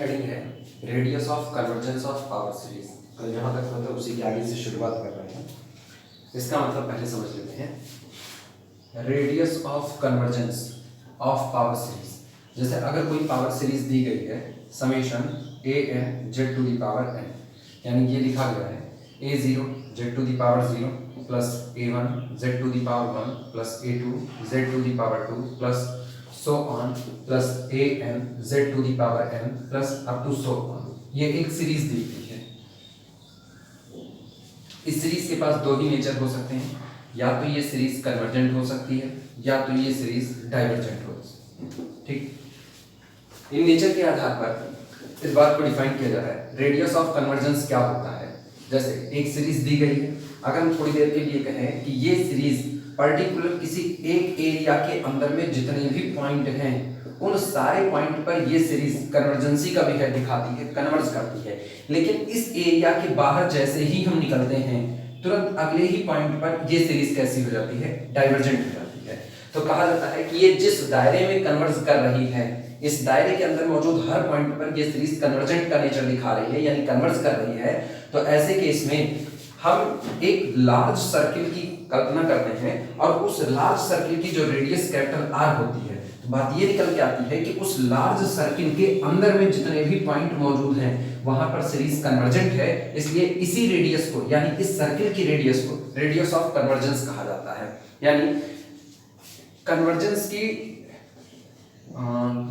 Heading है radius of convergence of power series. तो जहाँ तक मतलब उसी के आगे से शुरुआत कर रहे हैं। इसका मतलब पहले समझ लेते हैं। Radius of convergence of power series, जैसे अगर कोई पावर सीरीज दी गई है summation A N Z to the power n, यानी ये लिखा गया है a zero z to the power zero plus a one z to the power one plus a two z to the power two plus so on plus a n z to the power n plus up to so on। ये एक series दी गई है। इस series के पास दो ही nature हो सकते हैं, या तो ये सीरीज कन्वर्जेंट हो सकती है या तो ये सीरीज डाइवर्जेंट हो सकती है। ठीक, इन नेचर के आधार पर इस बात को डिफाइन किया जा रहा है रेडियस ऑफ कन्वर्जेंस क्या होता है। जैसे एक सीरीज दी गई है, अगर हम थोड़ी देर के लिए कहें कि ये सीरीज पर्टिकुलर किसी एक एरिया के अंदर में जितने भी पॉइंट हैं उन सारे पॉइंट पर ये सीरीज कन्वर्जेंसी का बिहेव दिखाती है, कन्वर्ज करती है। लेकिन इस एरिया के बाहर जैसे ही हम निकलते हैं तुरंत अगले ही पॉइंट पर ये सीरीज कैसी हो जाती है, डाइवर्जेंट हो जाती है। तो कहा जाता है कि ये जिस दायरे में कन्वर्ज कर रही है, इस दायरे के अंदर मौजूद हर पॉइंट पर ये सीरीज कन्वर्जेंट का नेचर दिखा रही है, यानी कन्वर्ज कर रही है। तो ऐसे केस में हम एक लार्ज सर्किल की कल्पना करते हैं और उस लार्ज सर्किल की जो रेडियस कैपिटल आर होती है, तो बात ये निकल के आती है कि उस लार्ज सर्किल के अंदर में जितने भी पॉइंट मौजूद हैं वहां पर सीरीज कन्वर्जेंट है। इसलिए इसी रेडियस को, यानी इस सर्किल की रेडियस को रेडियस ऑफ कन्वर्जेंस कहा जाता है। यानी कन्वर्जेंस की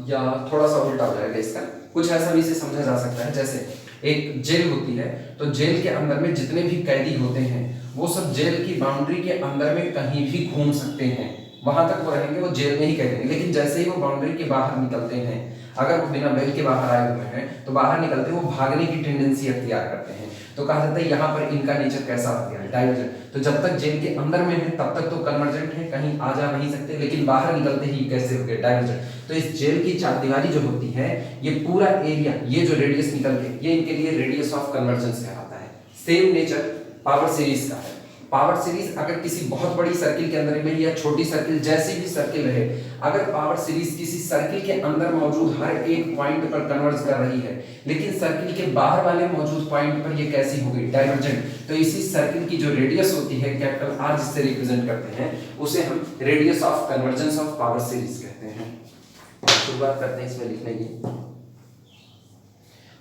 या थोड़ा सा उल्टा हो जाएगा इसका, कुछ ऐसा भी इसे समझा जा सकता है। जैसे एक जेल होती है, तो जेल के अंदर में जितने भी कैदी होते हैं वो सब जेल की बाउंड्री के अंदर में कहीं भी घूम सकते हैं, वहां तक वो रहेंगे, वो जेल में ही रहेंगे। लेकिन जैसे ही वो बाउंड्री के बाहर निकलते हैं, अगर वो बिना बेल के बाहर आए हुए हैं तो बाहर निकलते वो भागने की टेंडेंसी अख्तियार करते हैं। तो कहा जाता है यहाँ पर इनका नेचर कैसा हो गया है, डाइवर्जेंट। तो जब तक जेल के अंदर में है तब तक तो कन्वर्जेंट है, कहीं आ जा नहीं सकते, लेकिन बाहर निकलते ही कैसे हो गए, डाइवर्जेंट। तो इस जेल की चारदीवारी जो होती है, ये पूरा एरिया, ये जो रेडियस निकल के, ये इनके लिए रेडियस ऑफ कन्वर्जेंस कहलाता है। सेम नेचर पावर सीरीज का है। पावर सीरीज अगर किसी बहुत बड़ी सर्किल के अंदर में या छोटी सर्किल, जैसी भी सर्किल रहे, अगर पावर सीरीज किसी सर्किल के अंदर मौजूद हर एक पॉइंट पर कन्वर्ज कर रही है, लेकिन सर्किल के बाहर वाले मौजूद पॉइंट पर ये कैसी हो गई, डाइवर्जेंट, तो इसी सर्किल की जो रेडियस होती है कैपिटल आर, जिससे रिप्रेजेंट करते हैं, उसे हम radius of convergence of power series कहते हैं। शुरुआत करते हैं इसमें लिखने की।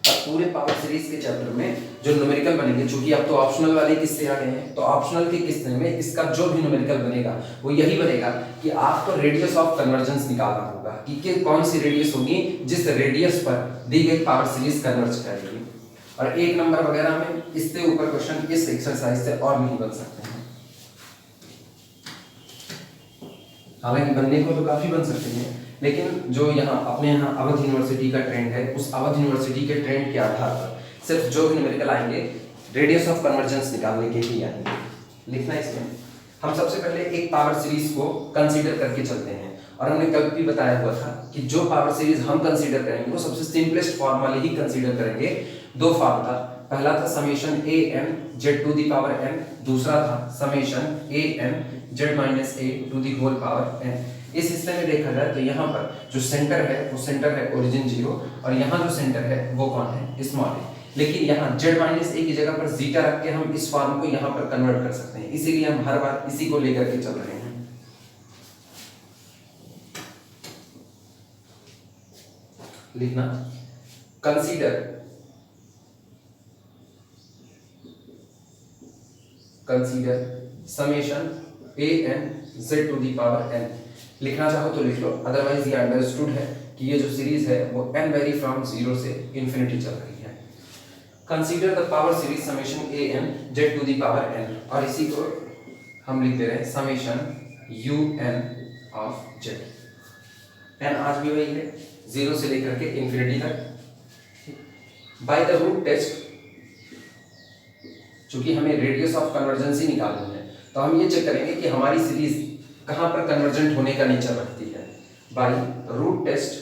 पूरे पावर सीरीज के चैप्टर में जो न्यूमेरिकल बनेंगे, चूंकि अब तो ऑप्शनल वाले किस्से आ गए हैं, तो ऑप्शनल के किस्से में इसका जो भी न्यूमेरिकल बनेगा वो यही बनेगा कि आपको रेडियस ऑफ कन्वर्जेंस निकालना होगा कि कौन सी रेडियस होगी जिस रेडियस पर दी गई पावर सीरीज कन्वर्ज करेगी। और एक नंबर वगैरह में इससे ऊपर क्वेश्चन इस एक्सरसाइज से और नहीं बन सकते हैं। हालांकि बनने को तो काफी बन सकते हैं, लेकिन जो यहाँ अपने यहाँ अवध यूनिवर्सिटी का ट्रेंड है, उस अवध यूनिवर्सिटी के ट्रेंड के आधार पर सिर्फ जो भी न्यूमेरिकल आएंगे रेडियस ऑफ कन्वर्जेंस निकालने के ही आएंगे। लिखना इसमें हम सबसे पहले एक पावर सीरीज को कंसीडर करके चलते हैं। और हमने कल भी बताया हुआ था कि जो पावर सीरीज हम कंसीडर करेंगे वो सबसे सिंपलेस्ट फॉर्म वाले ही कंसीडर करेंगे। दो फॉर्म था, पहला था summation A N Z to the power n, दूसरा था summation A N z minus a to the whole power n. इस हिस्से में देखा जाए तो यहाँ पर जो सेंटर है वो सेंटर है ओरिजिन जीरो, और यहाँ जो सेंटर है वो कौन है, स्मॉल है। लेकिन यहाँ जेड माइनस ए की जगह पर जीटा रख के हम इस फॉर्म को यहाँ पर कन्वर्ट कर सकते हैं, इसीलिए हम हर बार इसी को लेकर के चल रहे हैं। लिखना consider summation A N Z to the power n. लिखना चाहो तो लिख लो, अदरवाइज ये अंडरस्टूड है कि ये जो सीरीज है वो n वेरी फ्रॉम 0 से इन्फिनिटी चल रही है। Consider the power series summation A N Z to the power N, और इसी को हम लिख दे रहे हैं summation u n of z. N आज भी वही है, 0 से लेकर के इन्फिनिटी तक। बाय द रूट टेस्ट, चूंकि हमें रेडियस ऑफ कन्वर्जेंस ही निकालनी है, तो हम ये चेक करेंगे कि हमारी सीरीज कहां पर कन्वर्जेंट होने का नेचर रखती है। बाय रूट टेस्ट,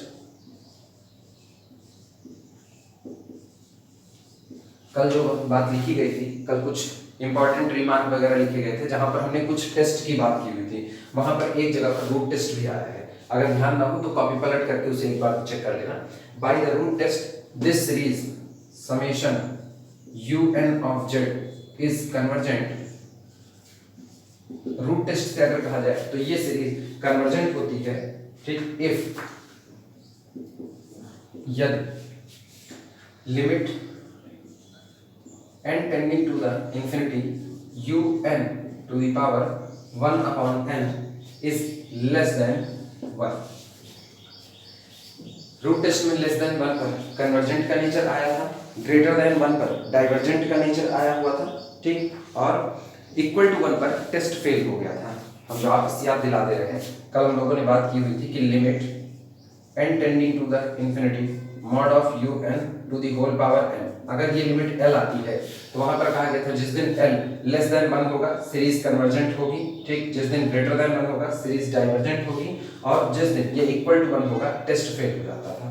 कल जो बात लिखी गई थी, कल कुछ इंपॉर्टेंट रिमार्क वगैरह लिखे गए थे जहां पर हमने कुछ टेस्ट की बात की हुई थी, वहां पर एक जगह पर रूट टेस्ट भी आया है। अगर ध्यान ना हो तो कॉपी पलट करके उसे एक बार चेक कर लेना। By the root test this series summation un of z is convergent, root test से अगर कहा जाए तो ये सीरीज कन्वर्जेंट होती है, ठीक, इफ यदि limit n tending to the infinity un to the power 1 upon n is less than 1। Root test में लेस देन 1 पर कन्वर्जेंट का नेचर आया था, ग्रेटर देन 1 पर डाइवर्जेंट का नेचर आया हुआ था, ठीक, और इक्वल टू 1 पर टेस्ट फेल हो गया था। हम जो आपस याद दिला दे रहे हैं, कल हम लोगों ने बात की हुई थी कि limit n tending to the infinity mod of un to the whole power n, अगर ये लिमिट l आती है तो वहां पर कहा गया था जिस दिन l लेस देन 1 होगा सीरीज कन्वर्जेंट होगी, ठीक, जिस दिन ग्रेटर देन 1 होगा सीरीज डाइवर्जेंट होगी, और जिस दिन ये इक्वल टू 1 होगा टेस्ट फेल हो जाता था।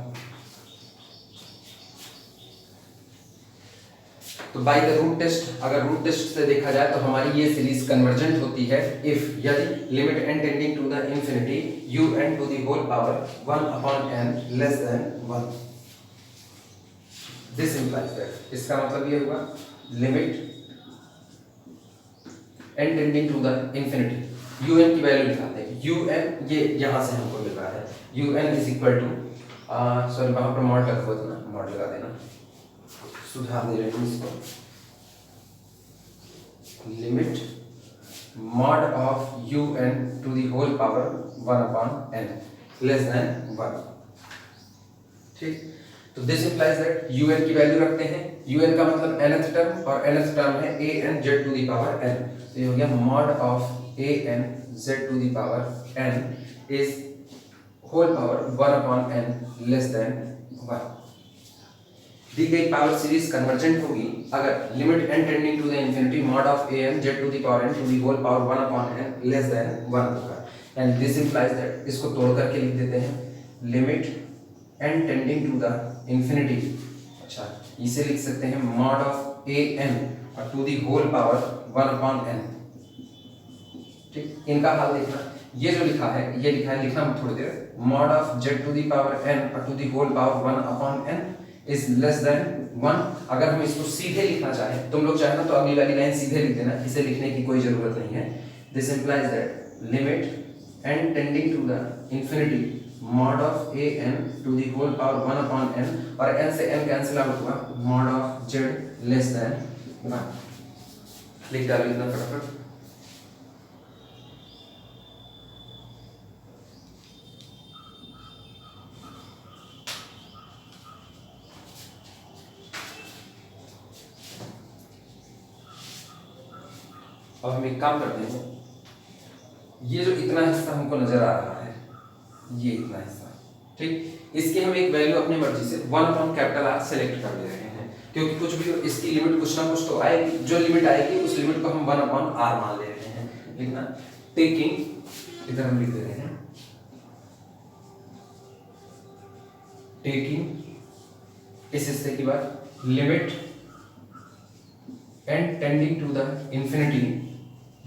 तो बाय द रूट टेस्ट, अगर रूट टेस्ट से देखा जाए तो हमारी ये सीरीज कन्वर्जेंट होती है इफ यदि limit n tending to the infinity un to the whole power 1 upon n less than 1। This implies that, इसका मतलब ये हुआ limit n tending to the infinity, un की वैल्यू निकालते हैं, un ये यहां से हमको मिल रहा है, un is equal to, sorry वहां पर मॉड लगा हुआ था ना, मॉड लगा देना, सुधार दे रहे हैं इसको, limit mod of un to the whole power 1 upon n less than 1, ठीक। तो दिस इंप्लाइज दैट un की वैल्यू रखते हैं, un का मतलब nth टर्म और nth टर्म है an z to the power n, तो ये हो गया mod of an z to the power n is whole power 1 upon n less than 1। दी गई पावर सीरीज कन्वर्जेंट होगी अगर limit n tending to the infinity mod of an z to the power n to the whole power 1 upon n less than 1 होगा, and this implies that, इसको तोड़ करके लिख देते हैं limit n tending to the infinity, अच्छा इसे लिख सकते हैं मॉड ऑफ an और to the whole power 1 upon n, ठीक। इनका हाल देखना, ये जो लिखा है ये लिखा है, लिखना थोड़ी देर, mod of z to the power n और to the whole power 1 upon n is less than 1। अगर हम इसको सीधे लिखना चाहें, तुम लोग चाहे ना तो अगली वाली लाइन सीधे लिख देना, इसे लिखने की कोई जरूरत नहीं है। This implies that limit n tending to the infinity mod of an to the whole power 1 upon n, और n से n कैंसिल आउट हुआ, mod of z less than 1। लिख डालो इतना फटाफट। अब हम एक काम करते हैं, ये जो इतना हिस्सा हमको नजर आ रहा है, ये इतना हिस्सा, ठीक, इसकी हम एक वैल्यू अपनी मर्जी से 1 अपॉन कैपिटल R सेलेक्ट कर ले रहे हैं, क्योंकि कुछ भी इसकी लिमिट कुछ ना कुछ तो आएगी, जो लिमिट आएगी उस लिमिट को हम 1 अपॉन R मान ले रहे हैं। लिखना टेकिंग, इधर हम लिख दे रहे हैं टेकिंग इस हिस्से की बात, limit n tending to the infinity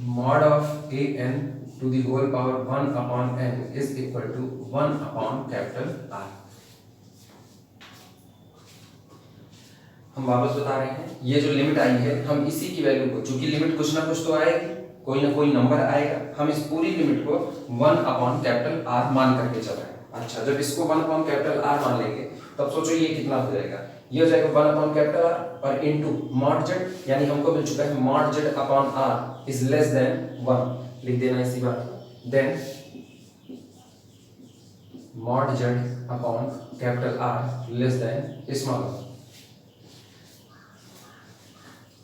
mod of an to the whole power 1 upon n is equal to 1 upon capital R। हम वापस बता रहे हैं, ये जो लिमिट आई है हम इसी की वैल्यू को, चूंकि लिमिट कुछ ना कुछ तो आएगी, कोई ना कोई नंबर आएगा, हम इस पूरी लिमिट को 1 अपॉन कैपिटल R मान करके चल रहे हैं। अच्छा, जब इसको 1 अपॉन कैपिटल R मान लेंगे तब सोचो ये कितना हो जाएगा, ये हो जाएगा 1 अपॉन कैपिटल R और इनटू मॉड z, यानी हमको मिल चुका है mod z upon R is less than 1। लिख देना इसी बात को, then mod z upon capital R less than small.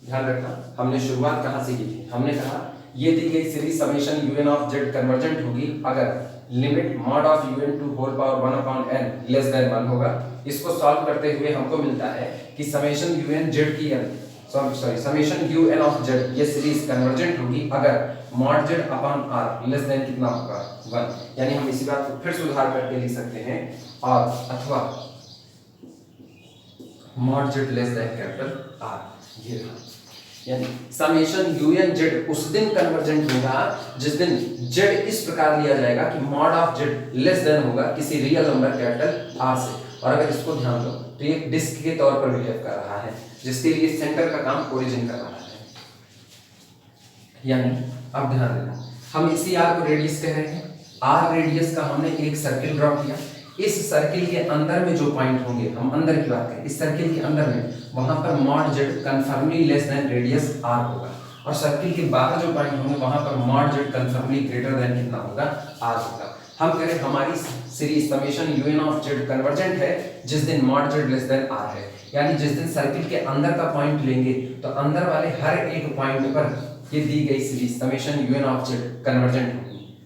ध्यान रखना, हमने शुरुआत कहां से की थी, हमने कहा ये दी गई series summation un of z convergent होगी अगर limit mod of un to whole power 1 upon n less than 1 होगा। इसको सॉल्व करते हुए हमको मिलता है कि समेशन un z की sorry summation un of z ये सीरीज कन्वर्जेंट होगी अगर mod z upon r less than कितना होगा 1। यानी हम इसी बात को फिर सुधार करके लिख सकते हैं, और अथवा mod z less than capital R, ये यानी समेशन un z उस दिन कन्वर्जेंट होगा जिस दिन z इस प्रकार लिया जाएगा कि mod of z less then होगा किसी रियल नंबर कैपिटल R से। और अगर इसको ध्यान दो तो ये एक डिस्क के तौर पर बिहेव कर रहा है, जिसके लिए सेंटर का काम ओरिजिन कर रहा है। यानी अब ध्यान देना, हम इसी आर को रेडियस कह रहे हैं। आर रेडियस का हमने एक सर्किल ड्रॉ किया। इस सर्किल के अंदर में जो पॉइंट होंगे, हम अंदर की बात करें, इस सर्किल के अंदर में वहां पर mod z confirmly less than radius R होगा, और सर्किल के बाहर जो पॉइंट होंगे वहां पर mod z confirmly greater than कितना होगा, आर होगा। हम कह रहे हैं हमारी series summation u n of z convergent है जिस दिन mod z less than R है, यानी जिस दिन सर्किल के अंदर का पॉइंट लेंगे तो अंदर वाले हर एक पॉइंट पर ये दी गई series summation u n of z convergent होगी।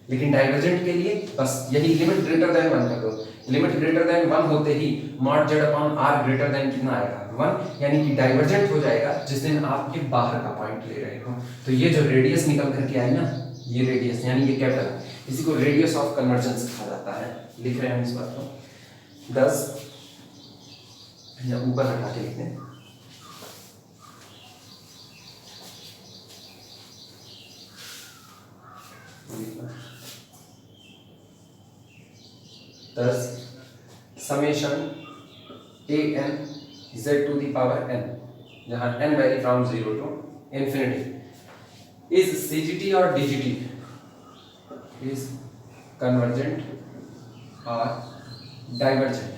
लेकिन डाइवर्जेंट के लिए बस यही लिमिट ग्रेटर देन 1 कर दो। लिमिट ग्रेटर देन 1 होते ही mod z upon R greater than कितना आएगा, 1, यानी कि डाइवर्जेंट हो जाएगा जिस दिन आप ये बाहर का पॉइंट ले रहे हो। तो ये जो रेडियस निकल करके आई ना, ये रेडियस यानी ये कैपिटल, इसी को रेडियस ऑफ कन्वर्जेंस कहा जाता है। लिख रहे हैं हम इस बात को 10 या ऊपर हटा के लिखते हैं। Thus, summation a n z to the power n, जहाँ n vary from 0 to infinity is CGT or DGT, is convergent or divergent।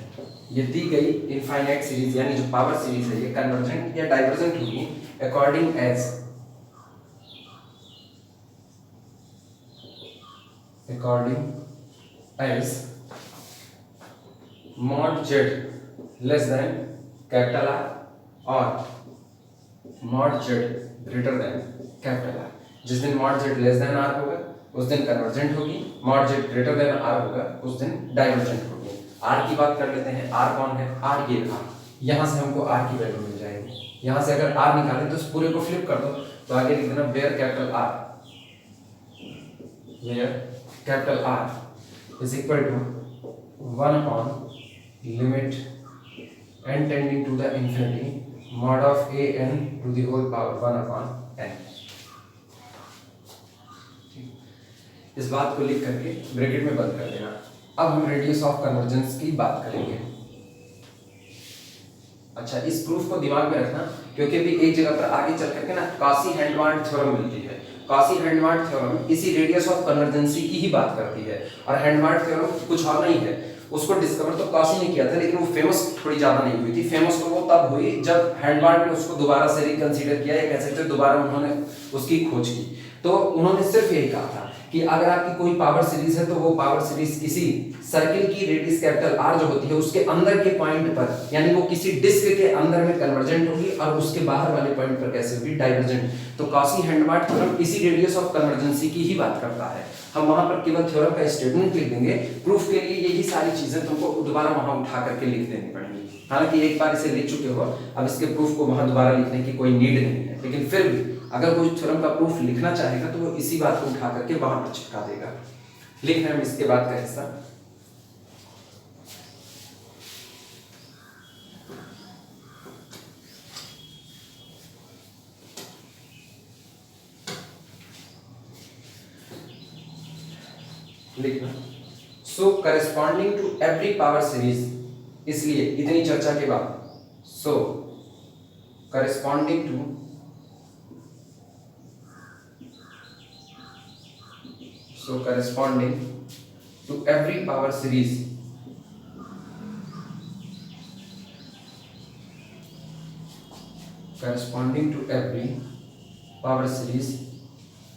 ये दी गई इनफाइनाइट सीरीज यानी जो पावर सीरीज है ये कन्वर्जेंट या डाइवर्जेंट होगी according as mod z less than capital R और mod z greater than capital R। जिस दिन mod z less than R होगा उस दिन कन्वर्जेंट होगी, mod z greater than R होगा उस दिन डाइवर्जेंट होगी। R की बात कर लेते हैं। R कौन है? R ये रहा, यहाँ से हमको R की वैल्यू मिल जाएगी। यहाँ से अगर R निकालें तो इस पूरे को फ्लिप कर दो तो आगे लिख देना where capital R, where capital R is equal to 1 upon limit n tending to the infinity mod of a n to the whole power 1 upon n। इस बात को लिख करके ब्रैकेट में बंद कर देना। अब हम रेडियस ऑफ कन्वर्जेंस की बात करेंगे। अच्छा, इस प्रूफ को दिमाग में रखना क्योंकि भी एक जगह पर आगे चल करके ना कॉची-हेंडवार्ट थ्योरम मिलती है। कॉची-हेंडवार्ट थ्योरम इसी रेडियस ऑफ कन्वर्जेंसी की ही बात करती है, और हेंडवार्ट थ्योरम कुछ और नहीं है। उसको डिस्कवर तो कॉची ने किया था, लेकिन वो फेमस थोड़ी ज्यादा नहीं हुई थी। फेमस तो वो तब हुई जब हेंडवार्ट ने उसको दोबारा से रिकंसीडर किया, या कह सकते हैं दोबारा उन्होंने उसकी खोज की। तो उन्होंने सिर्फ यही कहा था कि अगर आपकी कोई पावर सीरीज है तो वो पावर सीरीज किसी सर्किल की रेडियस कैपिटल R जो होती है उसके अंदर के पॉइंट पर, यानी वो किसी डिस्क के अंदर में कन्वर्जेंट होगी, और उसके बाहर वाले पॉइंट पर कैसे होगी, डाइवर्जेंट। तो कॉची-हेंडवार्ट थ्योरम इसी रेडियस ऑफ कन्वर्जेंसी की ही बात करता है। हम वहां पर केवल थ्योरम का स्टेटमेंट लिख देंगे, प्रूफ के लिए यही सारी चीजें तुमको दोबारा वहां उठा करके लिख देनी पड़ेंगी। हालांकि एक बार इसे लिख चुके हो, अब इसके प्रूफ को वहां दोबारा लिखने की कोई नीड नहीं है, लेकिन फिर भी अगर कोई थ्योरम का प्रूफ लिखना चाहेगा तो वो इसी बात को उठा करके वहां पर चिपका देगा। लिख रहे हैं हम इसके बाद का हिस्सा। लिखना so corresponding to every power series, इसलिए इतनी चर्चा के बाद so corresponding to every power series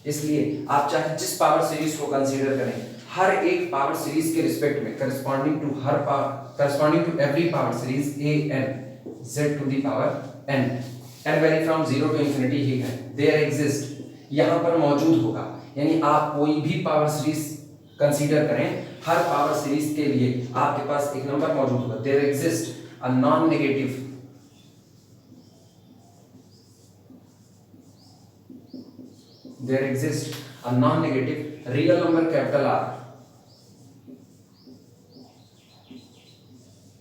इसलिए आप चाहे जिस पावर सीरीज को कंसीडर करें, हर एक पावर सीरीज के रिस्पेक्ट में corresponding to every power series a n z to the power n vary from 0 to infinity ही है, देयर एग्जिस्ट, यहाँ पर मौजूद होगा। यानी आप कोई भी पावर सीरीज कंसीडर करें, हर पावर सीरीज के लिए आपके पास एक नंबर मौजूद होगा। There exist a non negative real number capital R,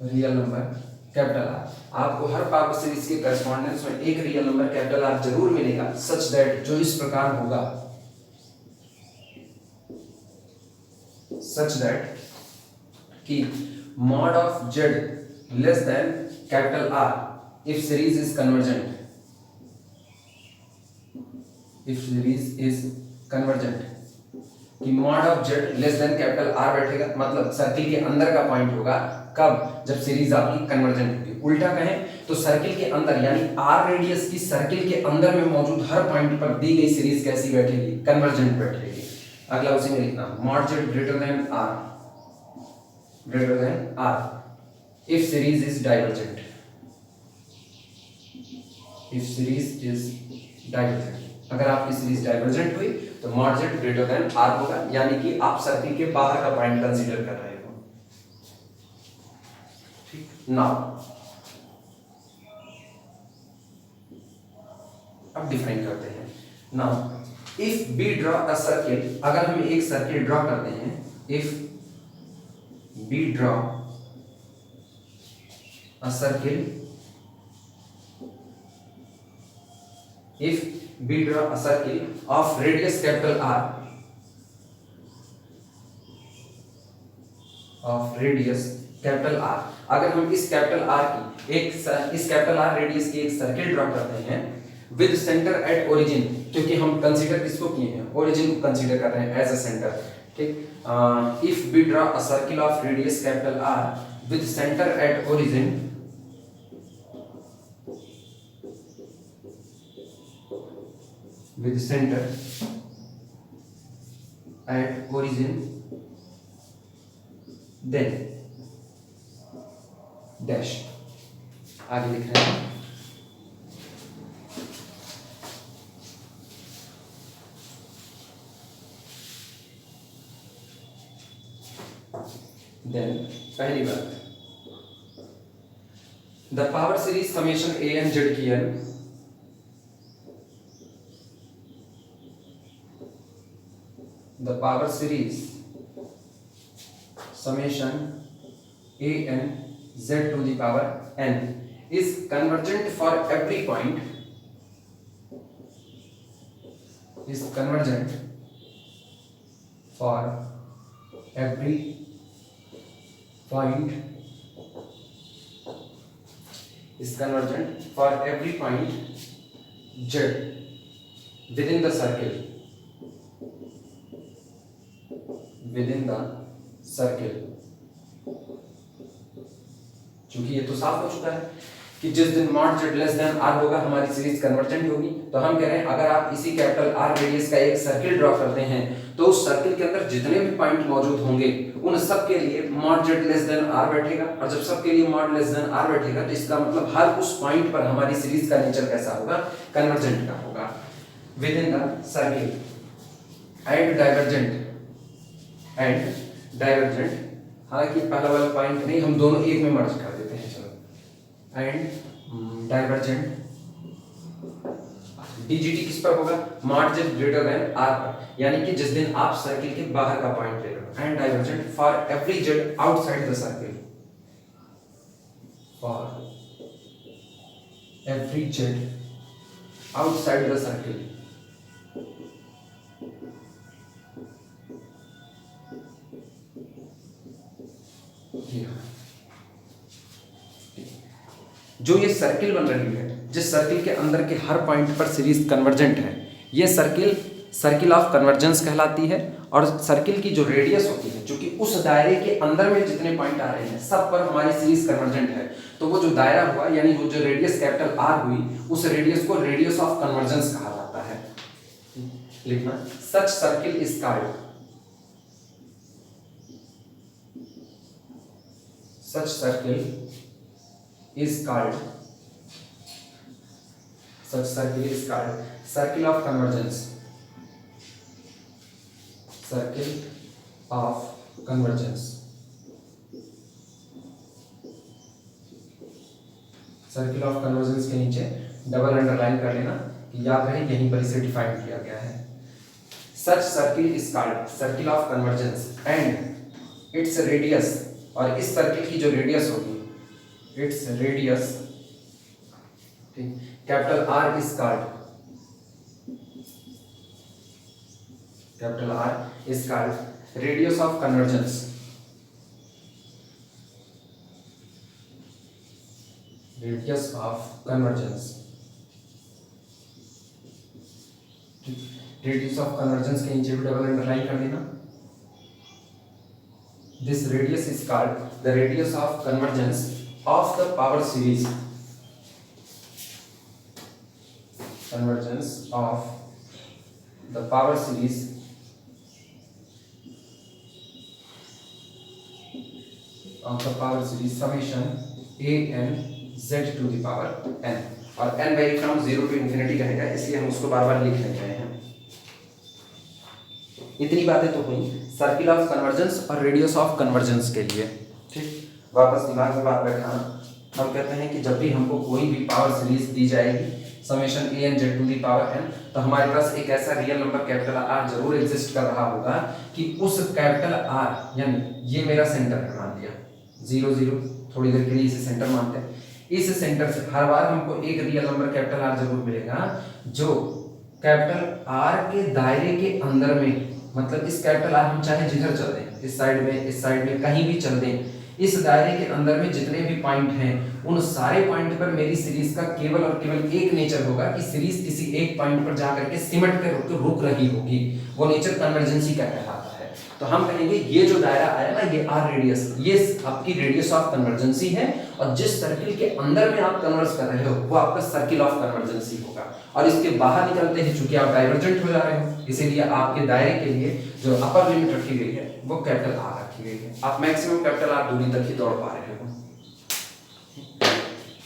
real number capital R। आपको हर पावर सीरीज के करस्पॉन्डेंस में एक रियल नंबर कैपिटल R जरूर मिलेगा, सच दैट जो इस प्रकार होगा, सच दैट कि mod of z less than capital R if series is convergent, if series is convergent कि mod of Z less than capital R बैठेगा, मतलब सर्किल के अंदर का पॉइंट होगा कब, जब सीरीज आपकी कन्वर्जेंट होगी। उल्टा कहें तो सर्किल के अंदर यानी आर रेडियस की सर्किल के अंदर में मौजूद हर पॉइंट पर दी गई सीरीज कैसी बैठेगी, कन्वर्जेंट बैठेगी। अगला उसी में लिखना mod Z greater than R, greater than R if series is divergent, if series is divergent. अगर आपकी सीरीज डाइवर्जेंट हुई तो mod Z greater than R होगा, यानी कि आप सर्किल के बाहर का पॉइंट कंसीडर कर रहे हो। ठीक, नाउ अब डिफाइन करते हैं। Now if we draw a circle, अगर हम एक सर्किल ड्रॉ करते हैं, if we draw a circle, if we draw a circle of radius capital R, of radius capital R, अगर हम इस कैपिटल आर की इस कैपिटल आर रेडियस की एक सर्किल ड्रॉ करते हैं विद सेंटर एट ओरिजिन, क्योंकि हम कंसीडर किसको किए हैं, ओरिजिन को कंसीडर कर रहे हैं एज अ सेंटर। ठीक, if we draw a circle of radius capital R with centre at origin, with center at origin, then dash, आगे लिख रहे हैं then पहली बात the power series summation A N Z की n, the power series summation a n z to the power n is convergent for every point, is convergent for every point, is convergent for every point z within the circle, within the circle। चूंकि ये तो साफ हो चुका है कि जिस दिन mod z less than R होगा हमारी सीरीज कन्वर्जेंट होगी, तो हम कह रहे हैं अगर आप इसी कैपिटल आर रेडियस का एक सर्किल ड्रॉ करते हैं तो उस सर्किल के अंदर जितने भी पॉइंट मौजूद होंगे उन सब के लिए mod z less than R बैठेगा, और जब सब के लिए मॉड लेस देन आर बैठेगा तो इसका मतलब हर उस पॉइंट पर हमारी सीरीज का नेचर कैसा होगा, कन्वर्जेंट का होगा। With in the circle and divergent, and divergent, हालांकि पहला वाला पॉइंट नहीं, हम दोनों एक में मर्ज कर देते हैं, चलो। एंड डाइवर्जेंट डीजीटी किस पर होगा, mod Z greater than R पर, यानी कि जिस दिन आप सर्किल के बाहर का पॉइंट ले रहे हो। And divergent for every Z outside the circle, for every Z outside the circle. जो ये सर्किल बन रही है, जिस सर्किल के अंदर के हर पॉइंट पर सीरीज कन्वर्जेंट है, ये सर्किल ऑफ कन्वर्जेंस कहलाती है। और सर्किल की जो रेडियस होती है, जो कि उस दायरे के अंदर में जितने पॉइंट आ रहे हैं सब पर हमारी सीरीज कन्वर्जेंट है, तो वो जो दायरा हुआ यानी वो जो रेडियस कैपिटल आर हुई, उस रेडियस को रेडियस ऑफ कन्वर्जेंस कहा जाता है। लिखना such circle is called, such circle is called, such circle is called circle of convergence, circle of convergence, circle of convergence के नीचे डबल अंडरलाइन कर लेना कि याद रहे यहीं पर इसे डिफाइन किया गया है। Such circle is called circle of convergence and its radius, और इस सर्किल की जो रेडियस होगी, its radius, capital R is called, capital R is called radius of convergence, radius of convergence. Radius of convergence के नीचे भी double underline कर देना। This radius is called the radius of convergence of the power series. Convergence of the power series summation a n z to the power n, और n vary from 0 to infinity रहेगा, इसलिए हम उसको बार बार लिख रहे हैं। इतनी बातें तो हुई सर्किल ऑफ कन्वर्जेंस और रेडियस ऑफ कन्वर्जेंस के लिए। ठीक, वापस दिमाग में बात बैठाना। हम कहते हैं कि जब भी हमको कोई भी पावर सीरीज दी जाएगी summation A N Z to the power n, तो हमारे पास एक ऐसा रियल नंबर कैपिटल आर जरूर एग्जिस्ट कर रहा होगा कि उस कैपिटल आर, यानी ये मेरा सेंटर है, मान लिया 0 0, थोड़ी देर के लिए इसे सेंटर मानते हैं। इस सेंटर से हर बार हमको एक रियल नंबर कैपिटल आर जरूर मिलेगा जो कैपिटल आर के दायरे के अंदर में, मतलब इस कैपिटल आर हम चाहे जिधर चल दें, इस साइड में कहीं भी चल दें, इस दायरे के अंदर में जितने भी पॉइंट हैं उन सारे पॉइंट पर मेरी सीरीज का केवल और केवल एक नेचर होगा कि सीरीज किसी एक पॉइंट पर जाकर के सिमट कर रुक रही होगी। वो नेचर कन्वर्जेंसी का कहलाता है। तो हम कहेंगे ये जो दायरा आया ना, ये आर रेडियस, ये आपकी रेडियस ऑफ कन्वर्जेंसी है, और जिस सर्किल के अंदर में आप कन्वर्स कर रहे हो वो आपका सर्किल ऑफ कन्वर्जेंसी होगा। और इसके बाहर निकलते हैं चूंकि आप डाइवर्जेंट हो जा रहे हो, इसीलिए आपके दायरे के लिए जो अपर लिमिट रखी गई है वो कैपिटल आर रखी गई है। आप मैक्सिमम कैपिटल आर दूरी तक ही दौड़ पा रहे हो।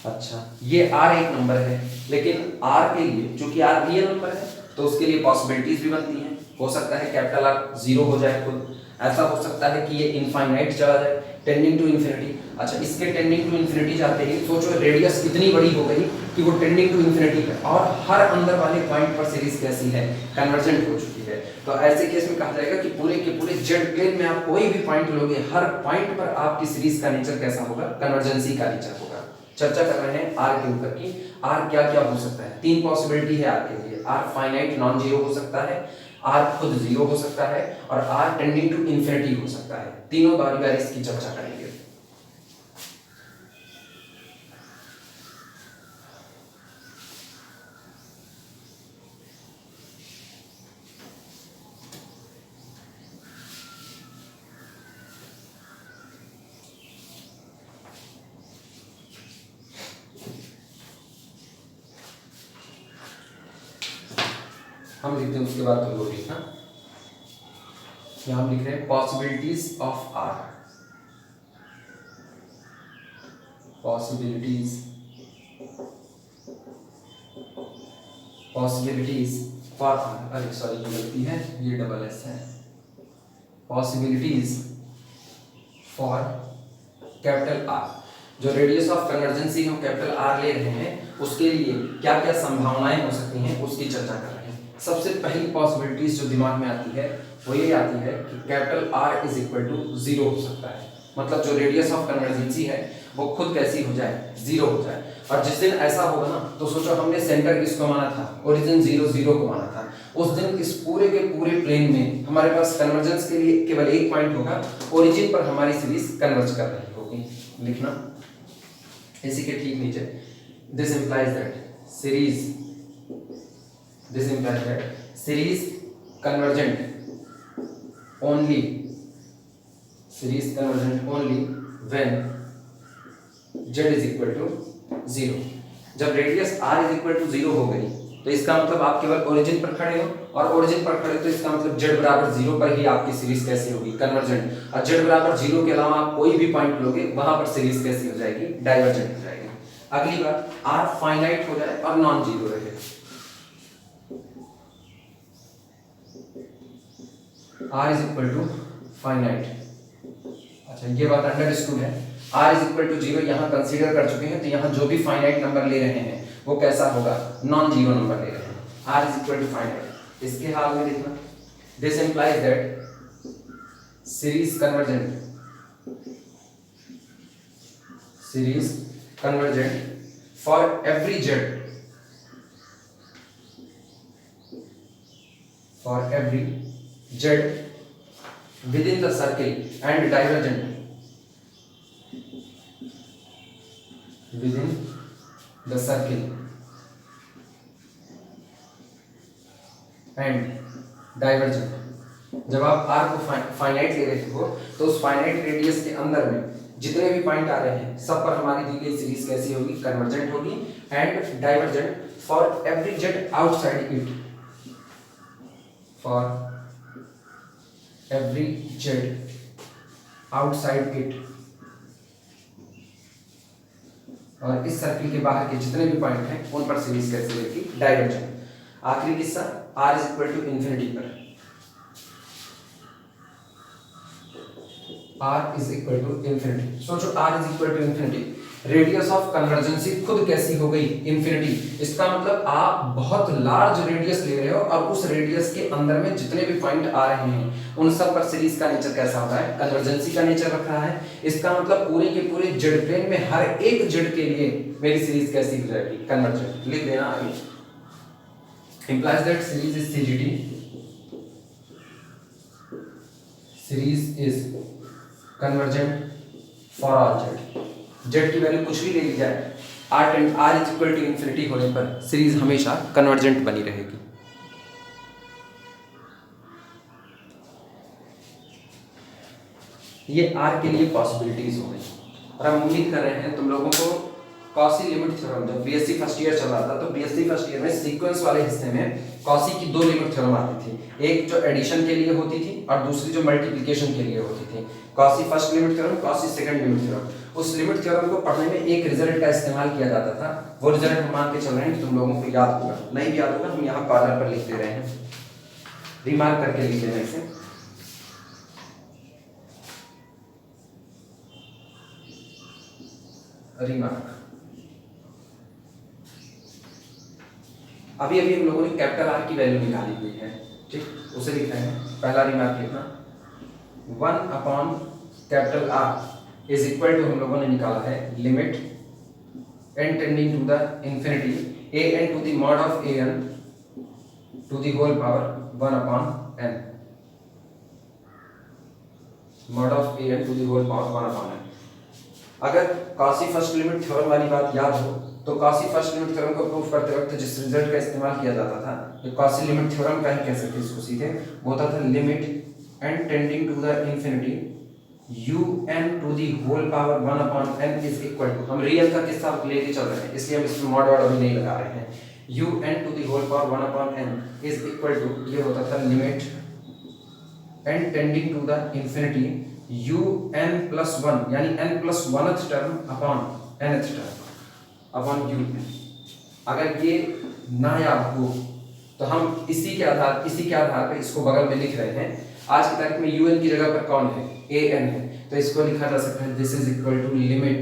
अच्छा, ये आर एक नंबर है, लेकिन आर के लिए चूंकि आर रियल नंबर है तो उसके लिए पॉसिबिलिटीज भी बनती हैं। हो सकता है कैपिटल आर 0 हो जाए खुद, ऐसा हो सकता है कि ये इनफाइनाइट चला जाए, टेंडिंग टू इन्फिनिटी। अच्छा, इसके टेंडिंग टू इन्फिनिटी जाते ही सोचो रेडियस कितनी बड़ी हो गई कि वो टेंडिंग टू इन्फिनिटी है, और हर अंदर वाले पॉइंट पर सीरीज कैसी है, कन्वर्जेंट हो चुकी है। तो ऐसे केस में कहा जाएगा कि पूरे के पूरे जेड प्लेन में आप कोई भी पॉइंट लोगे, हर पॉइंट पर आपकी सीरीज का नेचर कैसा होगा, कन्वर्जेंसी का नेचर होगा। चर्चा कर रहे हैं आर के ऊपर की आर क्या क्या हो सकता है। 3 पॉसिबिलिटी है आर के लिए। आर फाइनाइट नॉन जीरो हो सकता है, आर खुद 0 हो सकता है, और आर टेंडिंग टू इन्फिनिटी हो सकता है। तीनों बारी बारी इसकी चर्चा करेंगे। हम लिखते हैं, उसके बाद तो वो लिखना। हम लिख रहे हैं possibilities of R, possibilities for R, अरे सॉरी ये गलती है, ये डबल एस है। पॉसिबिलिटीज फॉर कैपिटल आर, जो रेडियस ऑफ कन्वर्जेंसी हम कैपिटल आर ले रहे हैं उसके लिए क्या क्या संभावनाएं हो सकती हैं उसकी चर्चा कर रहे हैं। सबसे पहली पॉसिबिलिटीज जो दिमाग में आती है वो ये आती है कि capital R is equal to 0 हो सकता है। मतलब जो रेडियस ऑफ कन्वर्जेंसी है वो खुद कैसी हो जाए, 0 हो जाए। और जिस दिन ऐसा होगा ना, तो सोचो हमने सेंटर किसको माना था, ओरिजिन 0 0 को माना था, उस दिन इस पूरे के पूरे प्लेन में हमारे पास कन्वर्जेंस के लिए केवल एक पॉइंट होगा, ओरिजिन पर हमारी सीरीज कन्वर्ज कर रही होगी। लिखना इसी के ठीक नीचे, this implies that series convergent only when z is equal to 0। जब radius r is equal to 0 हो गई तो इसका मतलब आप केवल ओरिजिन पर खड़े हो, और ओरिजिन पर खड़े तो इसका मतलब z बराबर 0 पर ही आपकी सीरीज कैसी होगी, कन्वर्जेंट। और z बराबर 0 के अलावा आप कोई भी पॉइंट लोगे वहां पर सीरीज कैसी हो जाएगी, डाइवर्जेंट हो जाएगी। अगली बात, r फाइनाइट हो जाए और नॉन जीरो रहे। r is equal to finite, अच्छा ये बात अंडरस्टूड है। r is equal to 0 यहाँ कंसीडर कर चुके हैं, तो यहाँ जो भी फाइनाइट नंबर ले रहे हैं वो कैसा होगा, नॉन जीरो नंबर ले रहे हैं। r is equal to finite, इसके हाल में देखना, this implies that series convergent for every z within the circle and divergent within and divergent. जब आप आर को फाइनाइट ले रहे हो तो उस फाइनाइट रेडियस के अंदर में जितने भी पॉइंट आ रहे हैं सब पर हमारी दी गई सीरीज कैसी होगी, कन्वर्जेंट होगी। And divergent for every jet outside it, for every jet outside it, और इस सर्किल के बाहर के जितने भी पॉइंट हैं उन पर सीरीज कैसे होगी, डाइवर्जेंट। आखिरी किस्सा r is equal to infinity पर, r is equal to infinity. सोचो r is equal to infinity, radius of convergency खुद कैसी हो गई, इन्फिनिटी। इसका मतलब आप बहुत लार्ज रेडियस ले रहे हो और उस रेडियस के अंदर में जितने भी पॉइंट आ रहे हैं उन सब पर सीरीज का नेचर कैसा होता है, कन्वर्जेंसी का नेचर रख रहा है। इसका मतलब पूरे के पूरे जेड प्लेन में हर एक जेड के लिए मेरी सीरीज कैसी हो जाएगी, कन्वर्जेंट। लिख देना आगे, implies that series is CGT, series is convergent for all z, z की वैल्यू कुछ भी ले ली जाए, r is equal to infinity होने पर सीरीज हमेशा कन्वर्जेंट बनी रहेगी। ये r के लिए पॉसिबिलिटीज हो गई और हम उम्मीद कर रहे हैं तुम लोगों को कॉसी लिमिट थ्योरम, जब बीएससी फर्स्ट ईयर चल रहा था तो बीएससी फर्स्ट ईयर में सीक्वेंस वाले हिस्से में कॉसी की दो लिमिट थ्योरम आती थी, एक जो एडिशन के लिए होती थी और दूसरी जो मल्टीप्लिकेशन के लिए होती थी। Quasi first limit theorem, quasi second limit theorem. उस लिमिट थ्योरम को पढ़ने में एक रिजल्ट का इस्तेमाल किया जाता था, वो रिजल्ट हम मान के चल रहे हैं कि तुम लोगों को याद होगा। नहीं भी याद होगा हम यहाँ कॉर्नर पर लिख दे रहे हैं, रिमार्क करके लिख देना इसे। रिमार्क, अभी अभी हम लोगों ने कैपिटल आर की वैल्यू निकाली हुई है, ठीक, उसे लिख रहे हैं। पहला रिमार्क लिखना 1 upon capital R is equal to, हम लोगों ने निकाला है limit n tending to the infinity a n to the mod of a n to the whole power 1 upon n, mod of a n to the whole power 1 upon n। अगर Cauchy first limit theorem वाली बात याद हो तो Cauchy first limit theorem को proof करते वक्त जिस रिजल्ट का इस्तेमाल किया जाता था, ये कॉसी लिमिट थ्योरम का ही कह सकते हैं इसको सीधे, वो होता था limit n tending to the infinity un to the whole power 1 upon n is equal to, हम रियल का किस्सा लेके चल रहे हैं इसलिए हम इसमें मॉड वर्ड अभी नहीं लगा रहे हैं, un to the whole power 1 upon n is equal to, ये होता था limit n tending to the infinity un plus 1 यानी n plus 1th term upon nth term upon un। अगर ये ना याद हो तो हम इसी के आधार पर इसको बगल में लिख रहे हैं। आज की तारीख में un की जगह पर कौन है, an है, तो इसको लिखा जा सकता है this is equal to limit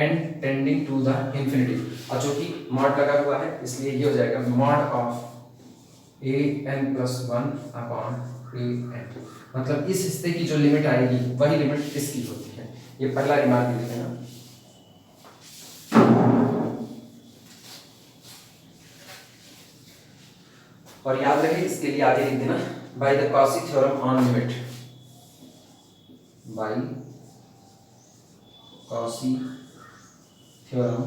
n tending to the infinity, और जो कि मॉड लगा हुआ है इसलिए ये हो जाएगा mod of an plus 1 upon an। मतलब इस हिस्से की जो लिमिट आएगी वही लिमिट इसकी होती है। ये पहला रिमार्क लिख लेना। और याद रहे इसके लिए आगे लिख देना by the Cauchy theorem on limit, by Cauchy theorem